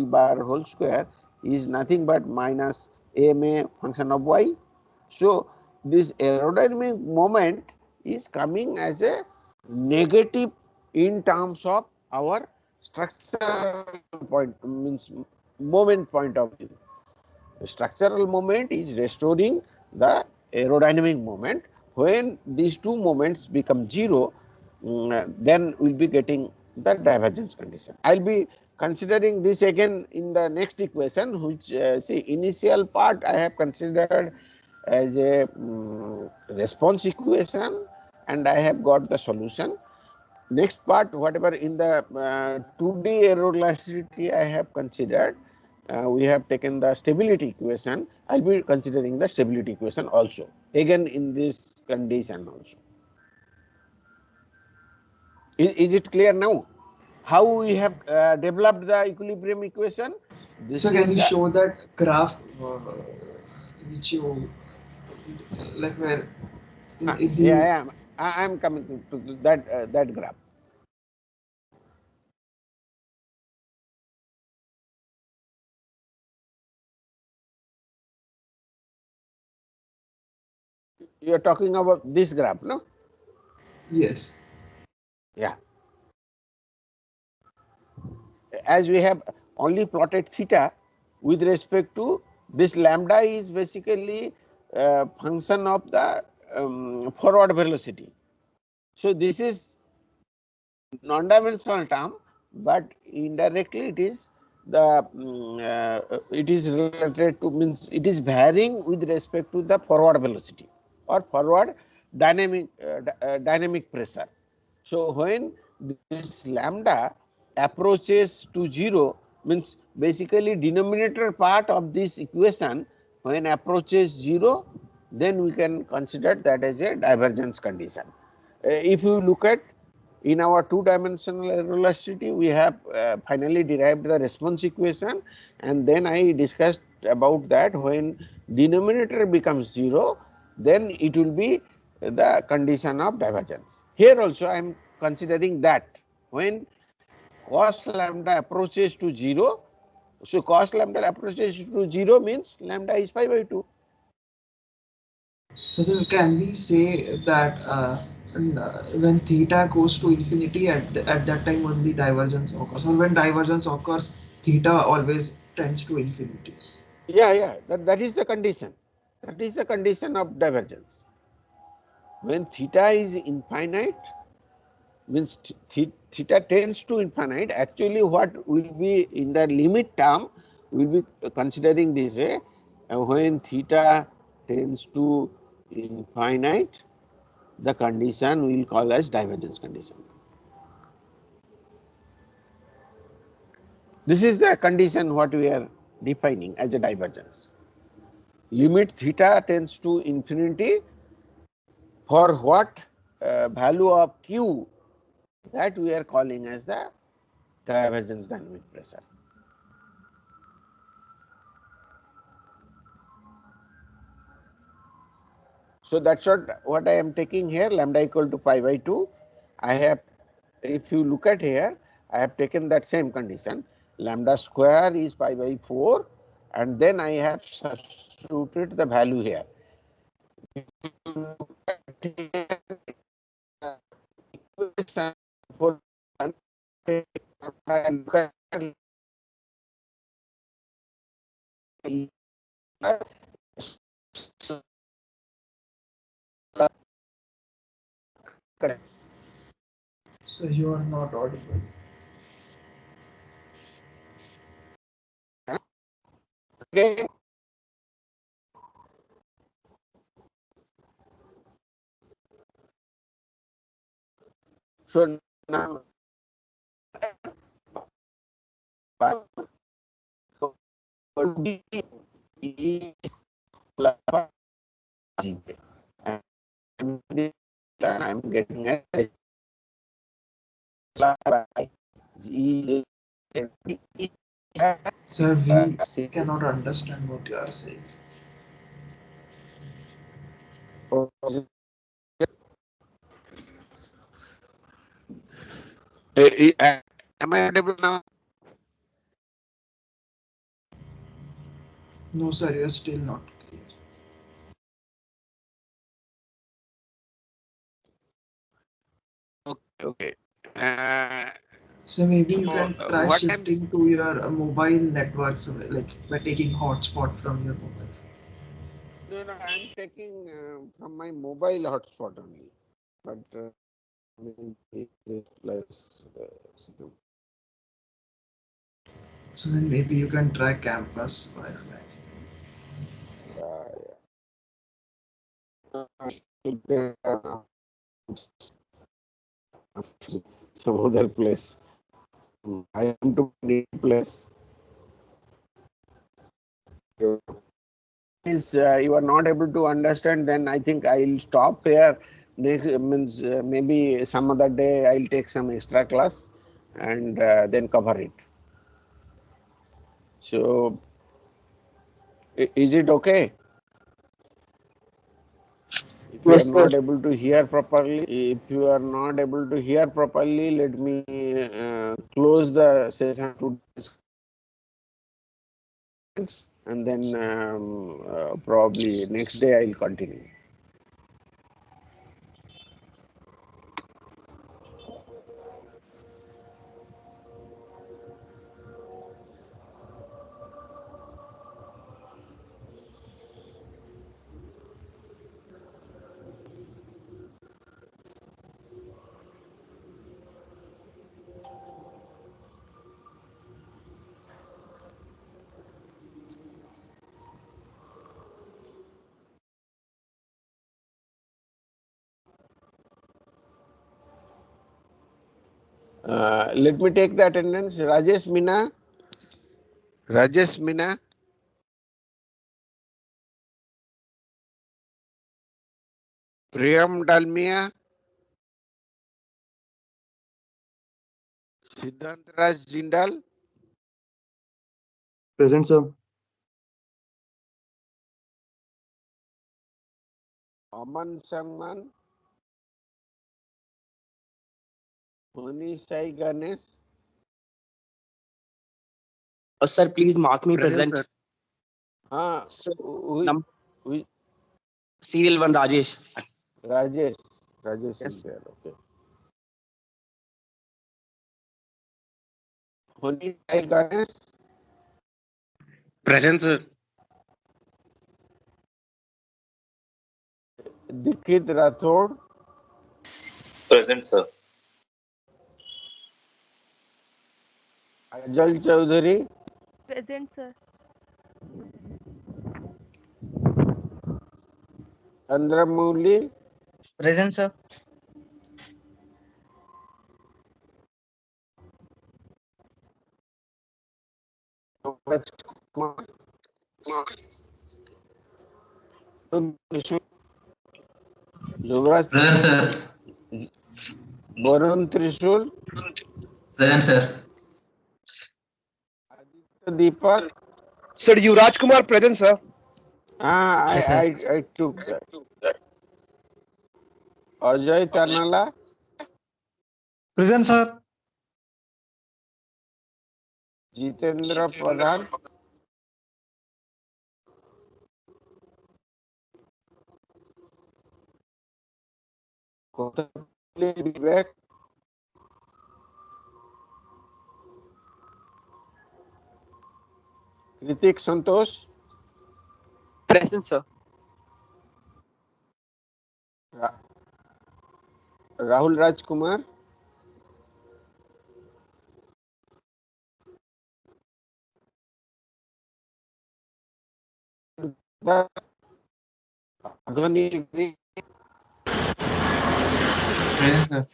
bar whole square is nothing but minus ma function of y. So, this aerodynamic moment is coming as a negative in terms of our structural point, means moment point of view. The structural moment is restoring the aerodynamic moment. When these two moments become 0, then we will be getting the divergence condition. I will be considering this again in the next equation, which see, initial part I have considered as a response equation, and I have got the solution. Next part, whatever in the 2D aeroelasticity I have considered, we have taken the stability equation. I will be considering the stability equation also, again in this condition also. Is it clear now? How we have developed the equilibrium equation? This So can is you the, show that graph which you like where in yeah, the I am coming to that that graph. You are talking about this graph, no? yes. Yeah. As we have only plotted theta with respect to this lambda is basically a function of the forward velocity. So, this is non-dimensional term, but indirectly it is the it is related to, means it is varying with respect to the forward velocity or forward dynamic dynamic pressure. So when this lambda approaches to 0, means basically denominator part of this equation when approaches 0, then we can consider that as a divergence condition. If you look at in our two dimensional elasticity, we have finally derived the response equation, and then I discussed about that when denominator becomes 0, then it will be the condition of divergence. Here also I am considering that when cos lambda approaches to 0, so cos lambda approaches to 0 means lambda is pi by 2. So then can we say that when theta goes to infinity at that time only divergence occurs, or when divergence occurs, theta always tends to infinity? Yeah, that is the condition. That is the condition of divergence. When theta is infinite, means theta tends to infinite. Actually, what will be in the limit term, we will be considering this way. When theta tends to infinite, the condition we will call as divergence condition. This is the condition what we are defining as a divergence. Limit theta tends to infinity for what value of q, that we are calling as the divergence dynamic pressure. So that's what I am taking here, lambda equal to pi by 2. I have, if you look at here, I have taken that same condition. Lambda square is pi by 4, and then I have substituted the value here. For So you are not audible. okay. So now I'm getting a Sir, we cannot understand what you are saying. Am I audible now? No, sir, you are still not clear. Okay. Uh, So maybe you so can try what I'm shifting to your mobile network, so like by taking hotspot from your mobile. no, I'm taking from my mobile hotspot only, but maybe this plus So then maybe you can try campus Wi-Fi. some other place. I am to any place. Is you are not able to understand, then I think I'll stop here. Next means maybe some other day I'll take some extra class and then cover it. So is it okay? If you are Yes, sir. not able to hear properly, let me close the session to discuss, and then probably next day I'll continue. Let me take the attendance. Rajesh Meena. Rajesh Meena. Priyam Dalmia. Siddhant Raj Jindal. Present, sir. Aman Sangman. Mani Sai Ganesh. Sir, please mark me present. Sir, Who, who, serial one, Rajesh. Rajesh. Rajesh Yes. is there. Okay. Mani Sai Ganesh. Present, sir. Dikrit Rathod. Present, sir. Ajal Chaudhary. Present, sir. Chandramouli. Present, sir. Yuvraj Kumar. Yuvraj Present, sir. Varun Trishul. Present, sir. Aditya Deepak. Sir, Yuvraj Kumar present, sir. Yes, sir. I took that. Ajay Tanala. Present, sir. Jitendra Pradhan. Kotapalli Vivek. Kritik Santosh. Present, sir. Rahul Rajkumar. Adhwani Degree. Present, sir.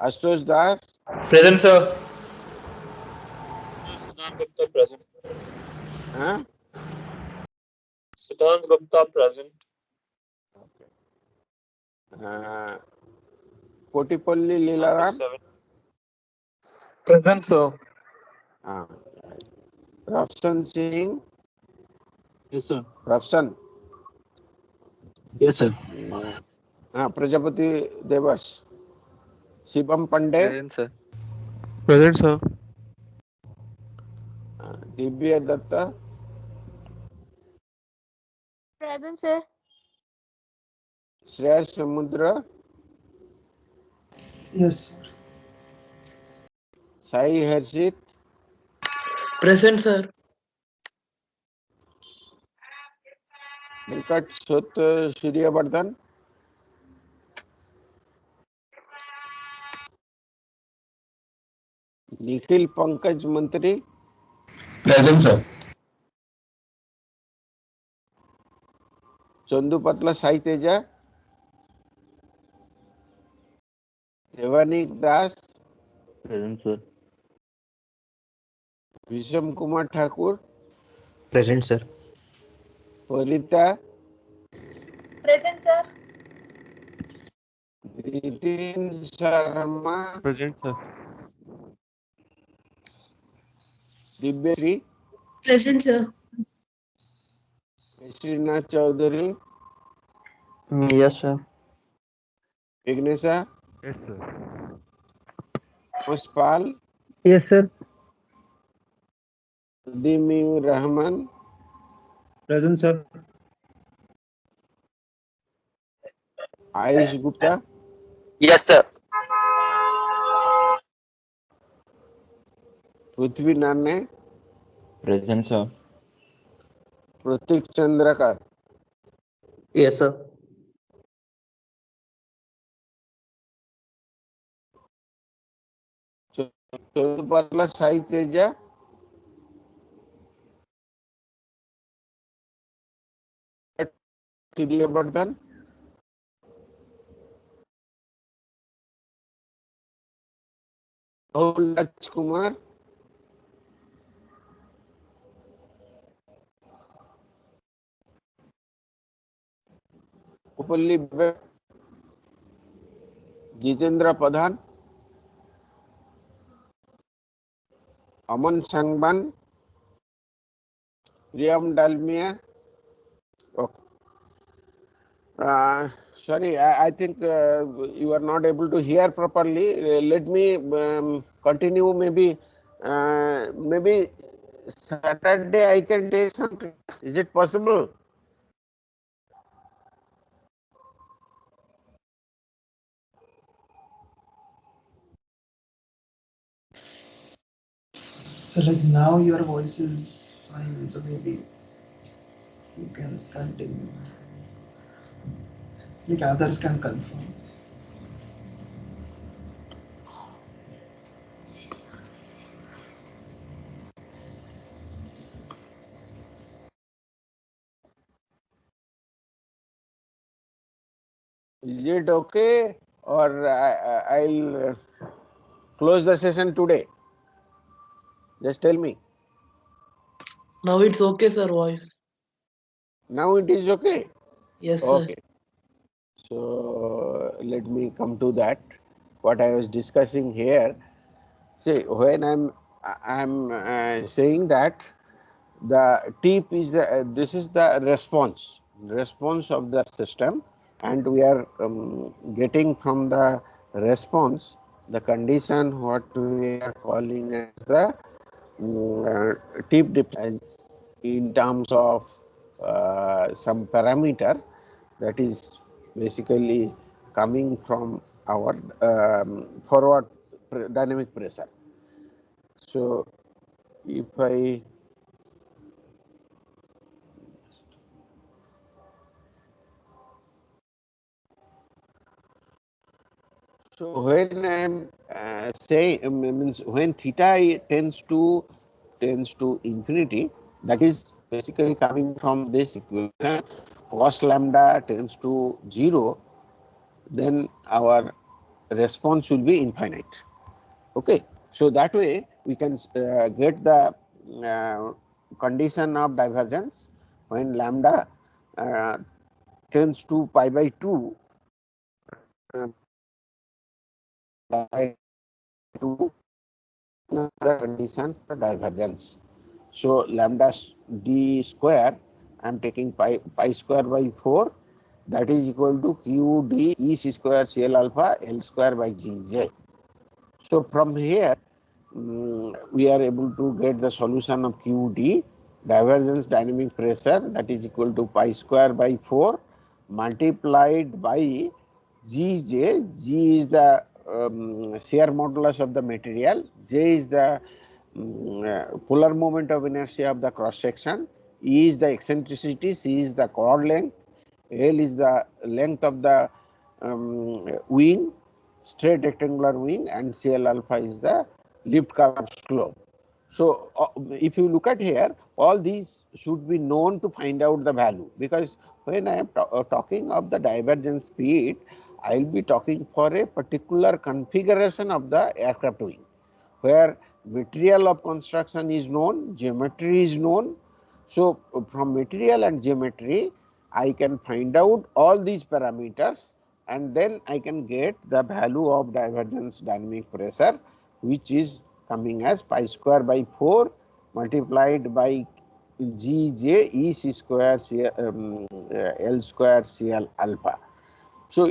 Ashutosh Das. Present, sir. Siddhant Gupta present. Huh? Siddhant Gupta present. Kotipalli Number Leelaram. 7. Present, sir. Rafsan Singh. Yes, sir. Rafsan. Yes, sir. Prajapati Devas. Shivam Pandey. Present, sir. Present, sir. Divya Datta. Present, sir. Shreyas Samudra. Yes. Sai Harshit. Present, sir. Venkat Sut Suryavardhan. Nikhil Pankaj Mantri. Present, sir. Chandupatla Sai Teja. Devanik Das. Present, sir. Visham Kumar Thakur. Present, sir. Parita. Present, sir. Nitin Sharma. Present, sir. Divyasri. Present, sir. Srinath Chaudhary. Yes, sir. Vignesha. Yes, sir. Muspal. Yes, sir. Dimi Rahman. Present, sir. Ayush Gupta. Yes, sir. Prithvi Nane. Present, sir. Pratik Chandrakar. Yes, sir. Chodupatla Sai Teja. Tiliyabardhan. Rahul Rajkumar. Upalli Bebe. Jitendra Pradhan. Aman Sangban. Priyam Dalmia. Okay. Sorry, I think you are not able to hear properly. Let me continue. Maybe Saturday I can take some class. Is it possible? So like now your voice is fine, so maybe you can continue. Like others can confirm. Is it okay, or I'll close the session today? Just tell me. Now it's okay, sir, voice. Now it is okay? Yes, sir. Okay. So let me come to that. What I was discussing here. See, when I'm saying that the tip is this is the response of the system, and we are getting from the response the condition what we are calling as the tip dependence in terms of some parameter that is basically coming from our forward dynamic pressure. So if I so when I am saying means when theta tends to infinity, that is basically coming from this equation. Cos lambda tends to 0, then our response will be infinite. Okay, so that way we can get the condition of divergence when lambda tends to pi by 2 by 2 the condition for divergence. So lambda d square, I am taking pi square by 4, that is equal to q d e c square cl alpha l square by gj. So from here we are able to get the solution of qd, divergence dynamic pressure, that is equal to pi square by 4 multiplied by gj. G is the shear modulus of the material, j is the polar moment of inertia of the cross section, E is the eccentricity, C is the chord length, L is the length of the wing, straight rectangular wing, and Cl alpha is the lift curve slope. So if you look at here, all these should be known to find out the value, because when I am talking of the divergence speed, I will be talking for a particular configuration of the aircraft wing, where material of construction is known, geometry is known. So from material and geometry, I can find out all these parameters, and then I can get the value of divergence dynamic pressure, which is coming as pi square by 4 multiplied by gj e c square l square cl alpha. So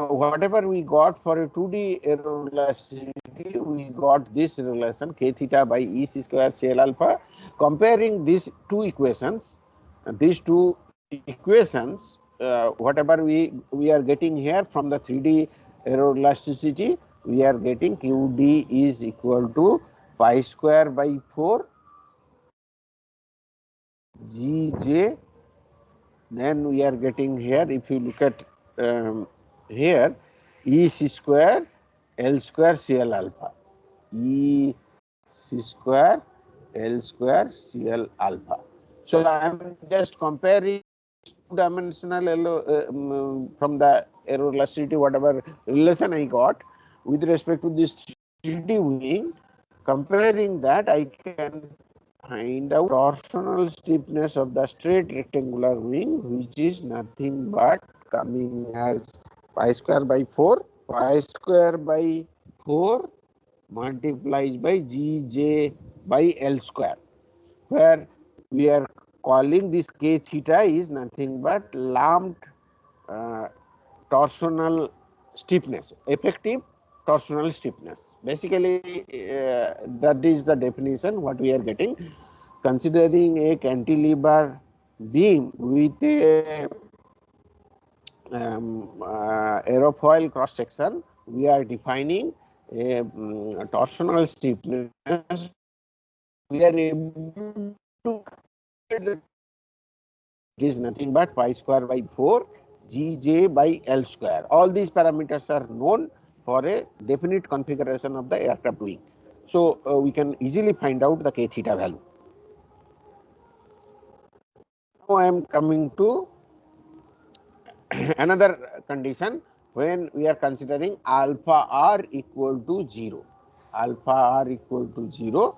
whatever we got for a 2D aeroelasticity, we got this relation k theta by e c square cl alpha. Comparing these two equations, whatever we are getting here from the 3D aeroelasticity, we are getting qd is equal to pi square by 4 Gj. Then we are getting here, if you look at here, E C square L square Cl alpha. E C square L square Cl alpha. So I am just comparing two-dimensional from the error elasticity, whatever relation I got with respect to this 3D wing. Comparing that, I can find out torsional stiffness of the straight rectangular wing, which is nothing but coming as pi square by 4. Pi square by 4 multiplies by Gj by L square, where we are calling this k theta is nothing but lumped torsional stiffness, effective torsional stiffness. Basically, that is the definition what we are getting. Considering a cantilever beam with a aerofoil cross section, we are defining a torsional stiffness. We are able to it is nothing but pi square by 4 Gj by L square. All these parameters are known for a definite configuration of the aircraft wing. So we can easily find out the k theta value. Now I am coming to another condition when we are considering alpha r equal to 0. Alpha r equal to 0,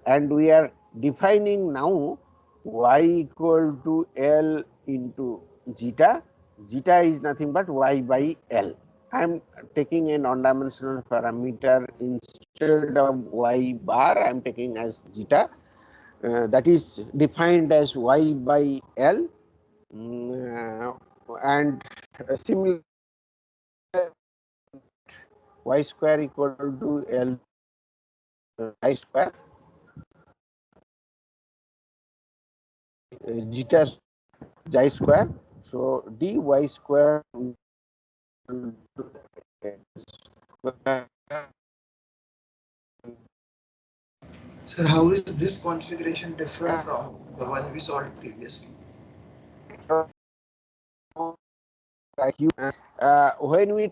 and we are defining now y equal to L into zeta. Zeta is nothing but y by L. I am taking a non-dimensional parameter instead of y bar. I am taking as zeta. That is defined as y by L, and similar y square equal to L I square, zeta xi square. So dy square Sir, how is this configuration different from the one we solved previously? When we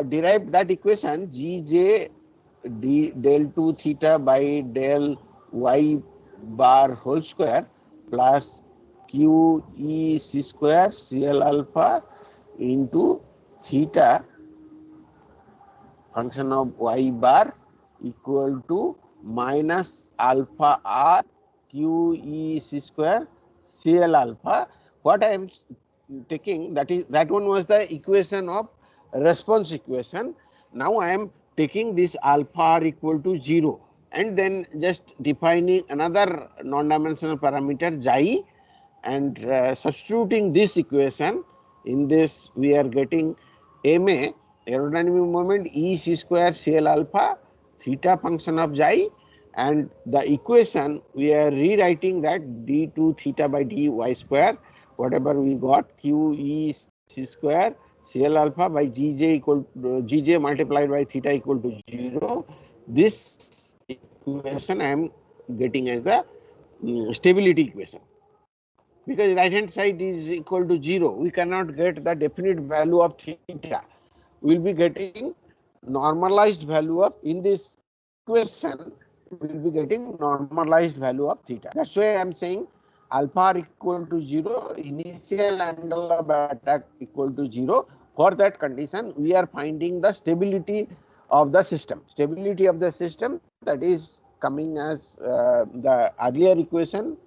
derive that equation, Gj del 2 theta by del y bar whole square plus q e c square Cl alpha into theta function of y bar equal to minus alpha r q e c square Cl alpha. What I am taking, that one was the equation of response equation. Now I am taking this alpha r equal to 0 and then just defining another non-dimensional parameter xi, and substituting this equation in this, we are getting ma aerodynamic moment E c square Cl alpha theta function of xi, and the equation we are rewriting that d2 theta by dy square, whatever we got q e c square Cl alpha by Gj equal to Gj multiplied by theta equal to 0. This equation I am getting as the stability equation. Because right hand side is equal to 0, we cannot get the definite value of theta. We will be getting normalized value of, in this equation, we will be getting normalized value of theta. That's why I am saying alpha r equal to 0, initial angle of attack equal to 0. For that condition, we are finding the stability of the system. Stability of the system, that is coming as the earlier equation,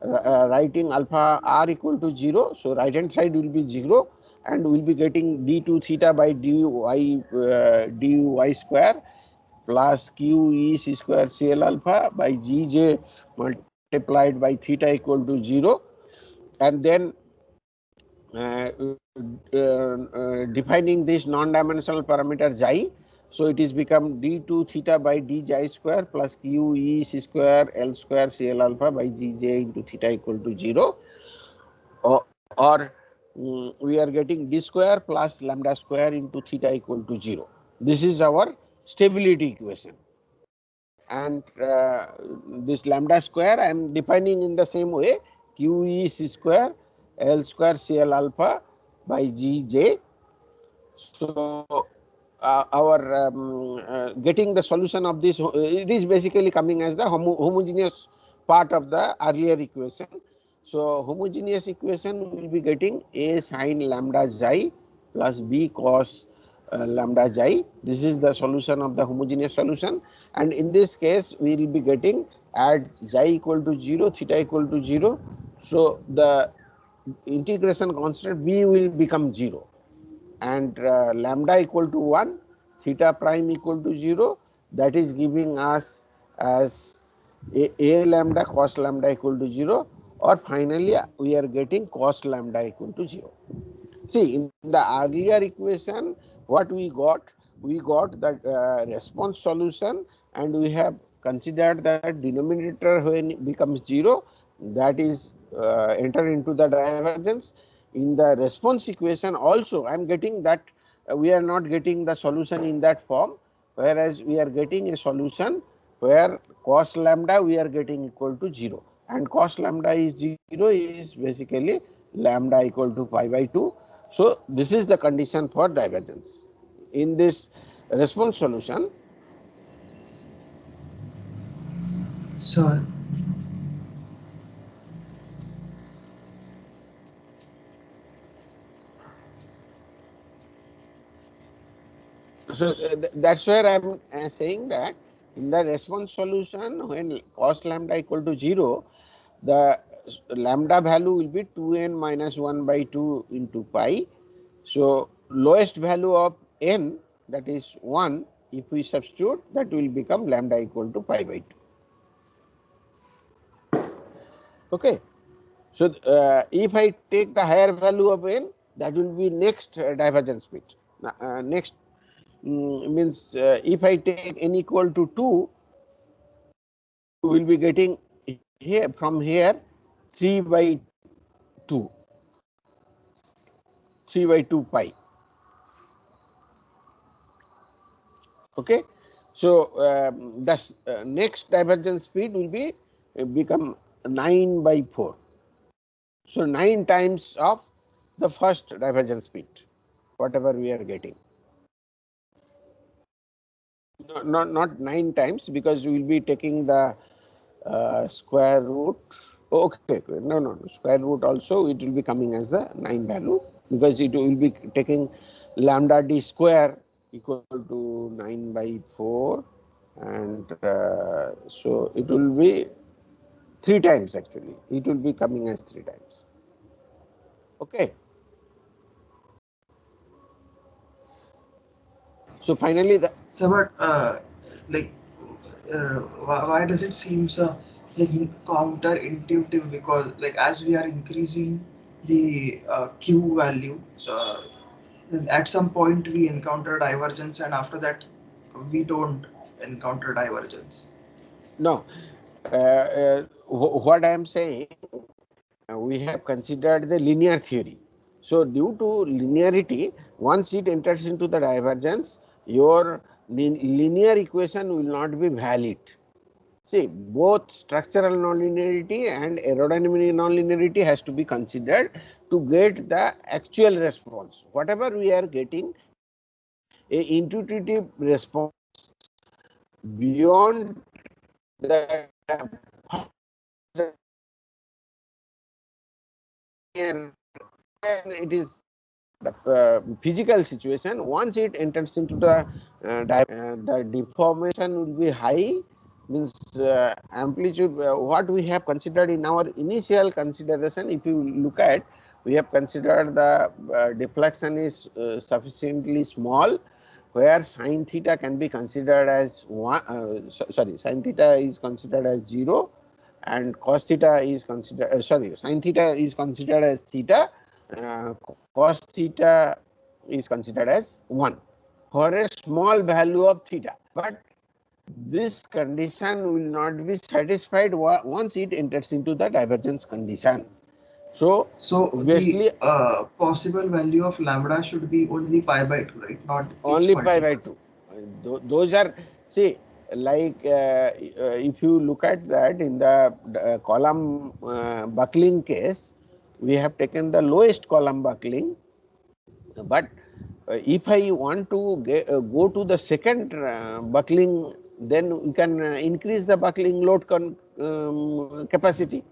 writing alpha r equal to 0. So right hand side will be 0, and we will be getting d2 theta by dy square plus q e c square Cl alpha by Gj multiplied by theta equal to 0, and then defining this non-dimensional parameter xi. So it is become d2 theta by d xi square plus q e c square L square Cl alpha by Gj into theta equal to 0, or we are getting d square plus lambda square into theta equal to 0. This is our stability equation. And this lambda square I am defining in the same way, QE C square L square CL alpha by GJ. So our getting the solution of this, it is basically coming as the homogeneous part of the earlier equation. So homogeneous equation will be getting A sin lambda xi plus B cos lambda xi. This is the solution of the homogeneous solution, and in this case we will be getting at xi equal to 0, theta equal to 0. So the integration constant B will become 0, and lambda equal to 1, theta prime equal to 0, that is giving us as a lambda cos lambda equal to 0, or finally we are getting cos lambda equal to 0. See, in the earlier equation, what we got that response solution, and we have considered that denominator when it becomes 0, that is enter into the divergence. In the response equation also I am getting that we are not getting the solution in that form, whereas we are getting a solution where cos lambda we are getting equal to 0, and cos lambda is 0 is basically lambda equal to pi by 2. So this is the condition for divergence in this response solution. So So that's where I am saying that in the response solution, when cos lambda equal to 0, the lambda value will be 2n minus 1 by 2 into pi. So lowest value of n, that is 1, if we substitute, that will become lambda equal to pi by 2. Okay. So if I take the higher value of n, that will be next divergence speed. Next means if I take n equal to 2, we will be getting here from here 3 by 2, 3 by 2 pi. Okay. So the next divergence speed will be become 9 by 4. So 9 times of the first divergence speed, whatever we are getting. No, not 9 times, because we will be taking the square root. Okay, no, square root also it will be coming as the 9 value, because it will be taking lambda d square equal to 9 by 4, and so it will be 3 times actually. It will be coming as 3 times. Okay. So finally, the so but like why does it seem so like counterintuitive? Because like as we are increasing the q value, at some point we encounter divergence, and after that we don't encounter divergence. no, what I am saying, we have considered the linear theory. So due to linearity, once it enters into the divergence, your linear equation will not be valid. See, both structural nonlinearity and aerodynamic nonlinearity has to be considered to get the actual response. Whatever we are getting, a intuitive response beyond the it is the physical situation. Once it enters into the deformation will be high, means amplitude. What we have considered in our initial consideration, if you look at, we have considered the deflection is sufficiently small, where sin theta can be considered as 1. Sin theta is considered as 0, and cos theta is considered sin theta is considered as theta, cos theta is considered as 1 for a small value of theta. But this condition will not be satisfied once it enters into the divergence condition. So obviously the possible value of lambda should be only pi by 2, right? Not only its pi by multiples. 2. Those are, see, like if you look at that in the column buckling case, we have taken the lowest column buckling, but if I want to go to the second buckling, then we can increase the buckling load capacity.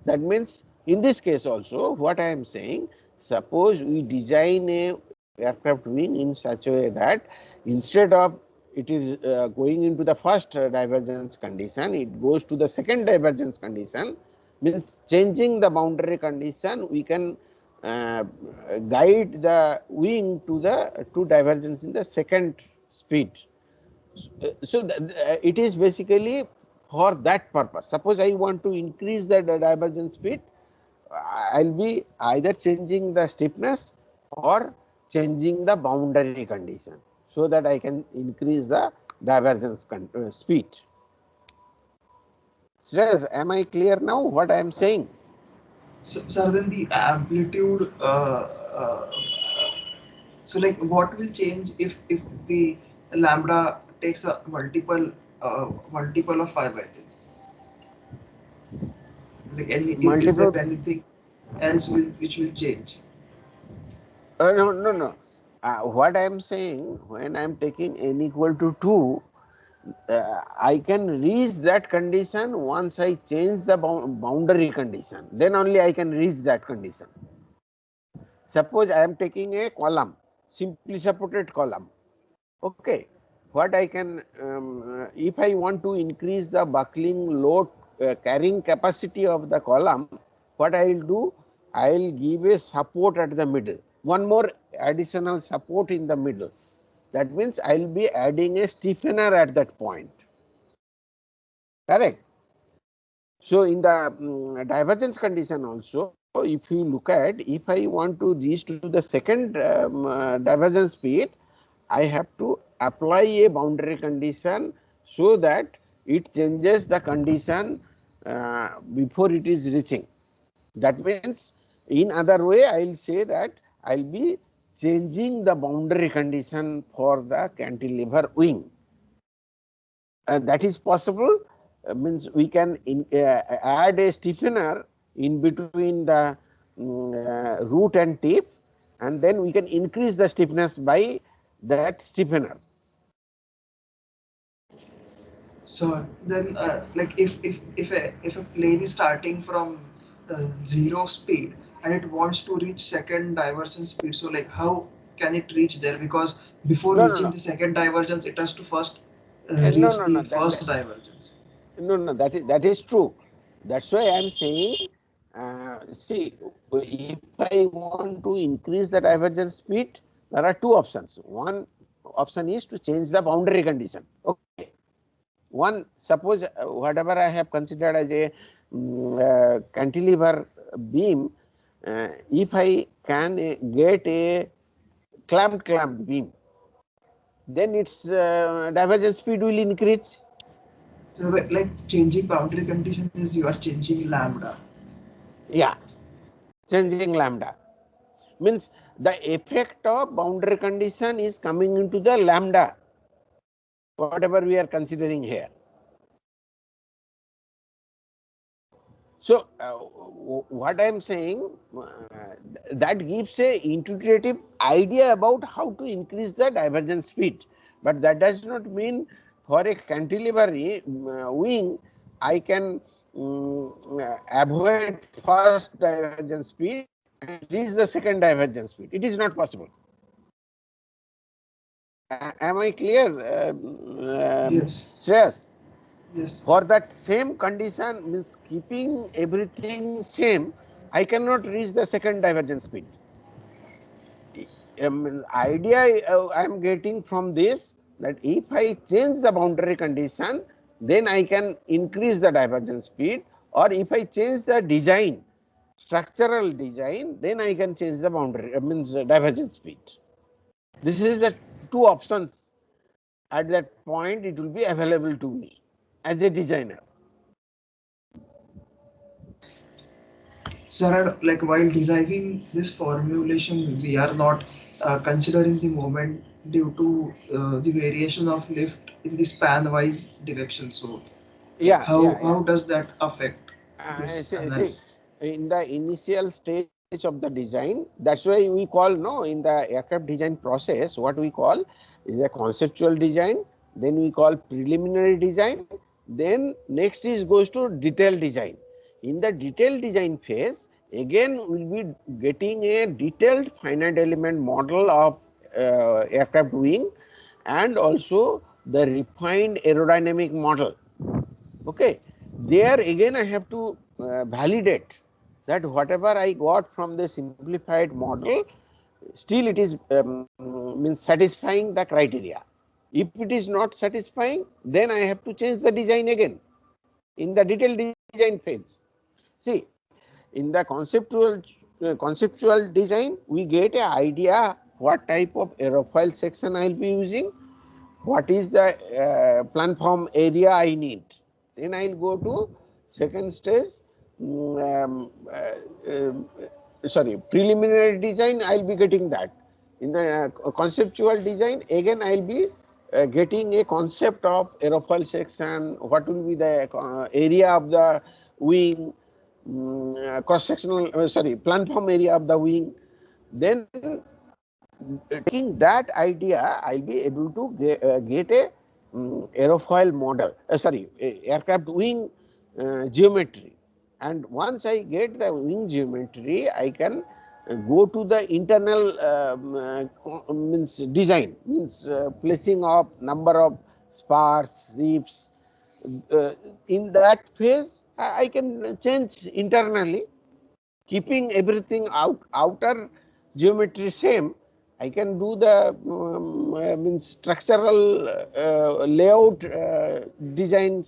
That means in this case also, what I am saying, suppose we design a aircraft wing in such a way that instead of it is going into the first divergence condition, it goes to the second divergence condition, means changing the boundary condition, we can guide the wing to the divergence in the second speed. So it is basically for that purpose. Suppose I want to increase the divergence speed, I will be either changing the stiffness or changing the boundary condition, so that I can increase the divergence speed. Shreyas, am I clear now what I am saying? So, sir, then the amplitude. So, like, what will change if the lambda takes a multiple of 5/10? Like, is there Multiple. anything else which will change? No. What I am saying, when I am taking n equal to 2, I can reach that condition once I change the boundary condition. Then only I can reach that condition. Suppose I am taking a column, simply supported column. Okay, what I can, if I want to increase the buckling load carrying capacity of the column, what I will do? I will give a support at the middle, one more additional support in the middle. That means I will be adding a stiffener at that point. Correct. So in the divergence condition also, if you look at, if I want to reach to the second divergence speed, I have to apply a boundary condition so that it changes the condition before it is reaching. That means, in other way, I will say that I will be changing the boundary condition for the cantilever wing. That is possible, means we can add a stiffener in between the root and tip, and then we can increase the stiffness by that stiffener. So then, like, if a plane is starting from 0 speed and it wants to reach second divergence speed, so like how can it reach there? Because before reaching the second divergence, it has to first reach the first divergence. No, that is true. That's why I am saying, see, if I want to increase the divergence speed, there are two options. One option is to change the boundary condition. Okay. One, suppose whatever I have considered as a cantilever beam, if I can get a clamped beam, then its divergence speed will increase. So like changing boundary condition is you are changing lambda. Yeah, changing lambda means the effect of boundary condition is coming into the lambda, whatever we are considering here. So what I am saying, that gives a intuitive idea about how to increase the divergence speed, but that does not mean for a cantilever wing I can avoid first divergence speed and reach the second divergence speed. It is not possible. Am I clear, Yes. Shreyas? Yes. For that same condition, means keeping everything same, I cannot reach the second divergence speed. Idea I am getting from this, that if I change the boundary condition, then I can increase the divergence speed, or if I change the design, structural design, then I can change the boundary, means divergence speed. This is the two options. At that point, it will be available to me as a designer. Sir, like while deriving this formulation, we are not considering the moment due to the variation of lift in the span-wise direction. So, like Yeah, yeah, yeah. how does that affect this See, analysis? in the initial stage of the design, that's why we call, no, in the aircraft design process, what we call is a conceptual design, then we call preliminary design, then next is goes to detailed design. In the detailed design phase, again we'll be getting a detailed finite element model of aircraft wing and also the refined aerodynamic model. Okay, there again I have to validate that whatever I got from the simplified model, still it is means satisfying the criteria. If it is not satisfying, then I have to change the design again in the detailed design phase. See, in the conceptual design, we get an idea what type of aerofoil section I will be using, what is the platform area I need. Then I will go to second stage, sorry, preliminary design, I will be getting that. In the conceptual design, again I will be getting a concept of aerofoil section, what will be the area of the wing, cross sectional, sorry, platform area of the wing. Then taking that idea, I'll be able to get a aerofoil model, sorry, aircraft wing geometry. And once I get the wing geometry, I can go to the internal means design, means placing of number of spars, reefs. In that phase, I can change internally, keeping everything outer geometry same. I can do the means structural layout design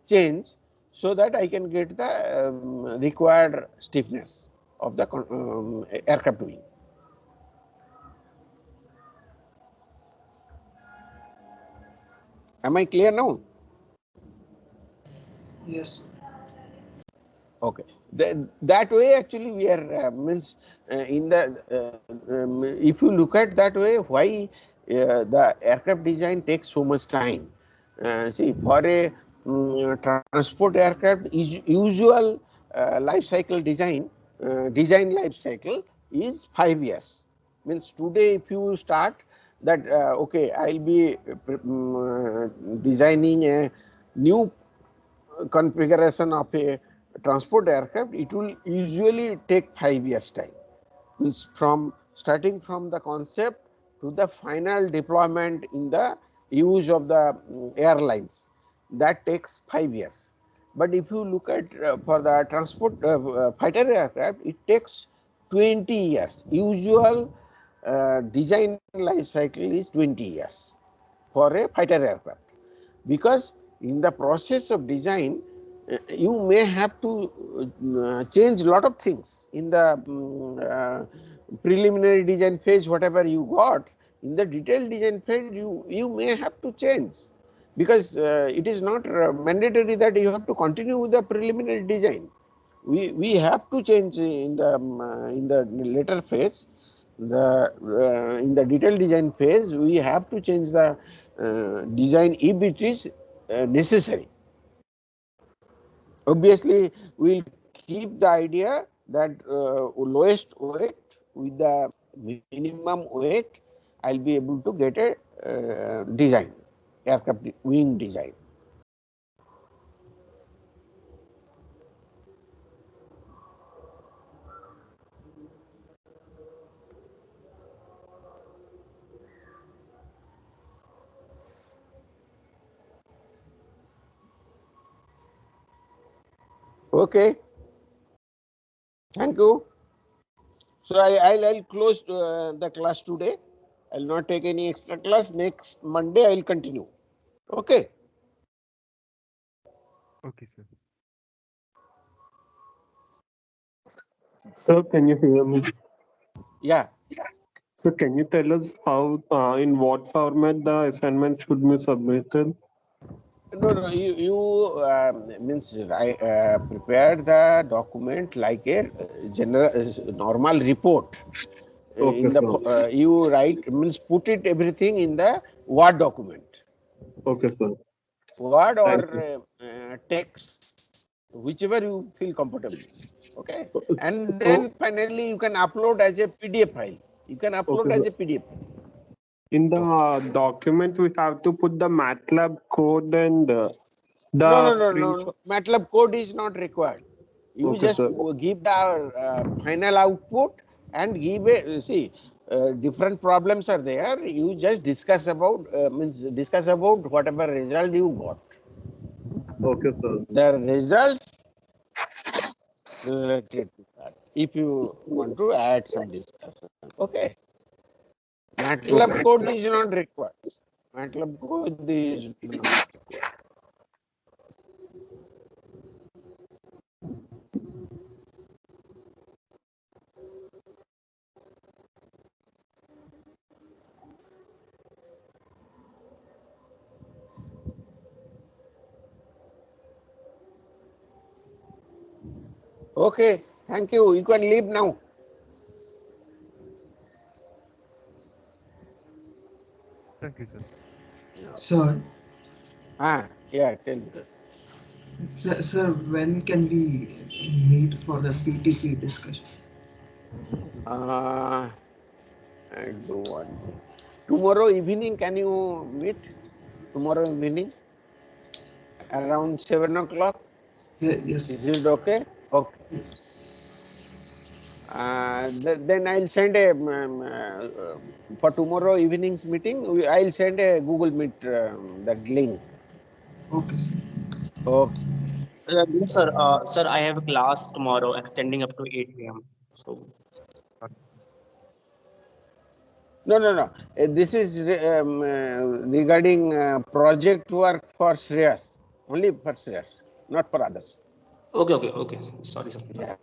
change, so that I can get the required stiffness of the aircraft wing. Am I clear now? Yes. Okay. That way actually we are means in the if you look at that way, why the aircraft design takes so much time. See, for a transport aircraft, usual life cycle design life cycle is 5 years. Means today if you start that, okay, I will be designing a new configuration of a transport aircraft, it will usually take 5 years time. Means from starting from the concept to the final deployment in the use of the airlines, that takes 5 years. But if you look at for the transport fighter aircraft, it takes 20 years. Usual design life cycle is 20 years for a fighter aircraft, because in the process of design you may have to change lot of things in the preliminary design phase. Whatever you got in the detailed design phase, you may have to change, because it is not mandatory that you have to continue with the preliminary design. We have to change in the later phase. The in the detailed design phase, we have to change the design if it is necessary. Obviously, we will keep the idea that lowest weight with the minimum weight, I will be able to get a design, aircraft wing design. Okay, thank you. So I'll close the class today. I'll not take any extra class. Next Monday I'll continue. Okay. Okay, sir. Sir, can you hear me? Yeah. So can you tell us how, in what format the assignment should be submitted? No, you means I prepare the document like a general normal report. Okay, in the sir. you write means put it everything in the Word document. Okay, sir. Word or Thank you. text, whichever you feel comfortable. Okay, and Oh, then finally you can upload as a PDF file. You can upload okay, as sir. a PDF. In the document, we have to put the MATLAB code and No, the no, no, no, screen. no. MATLAB code is not required. You Okay, just sir. give the final output and give a see. Different problems are there. You just discuss about means discuss about whatever result you got. Okay, sir. The results related to that. If you want to add some discussion, okay. MATLAB Okay. code is not required. MATLAB code is not required. Okay, thank you. You can leave now. Thank you, sir. Sir, Yeah, tell me. sir, when can we meet for the PTP discussion? I'll do one thing. Tomorrow evening, can you meet? Tomorrow evening around 7 o'clock. Yes. Is it okay? Okay. Then I'll send a for tomorrow evening's meeting. I'll send a Google Meet that link. Okay, sir. Okay. No, sir. Sir, I have a class tomorrow extending up to 8 p.m. So, No, no, no. This is regarding project work for Shreyas. Only for Shreyas, not for others. okay. Sorry, sir. Yeah.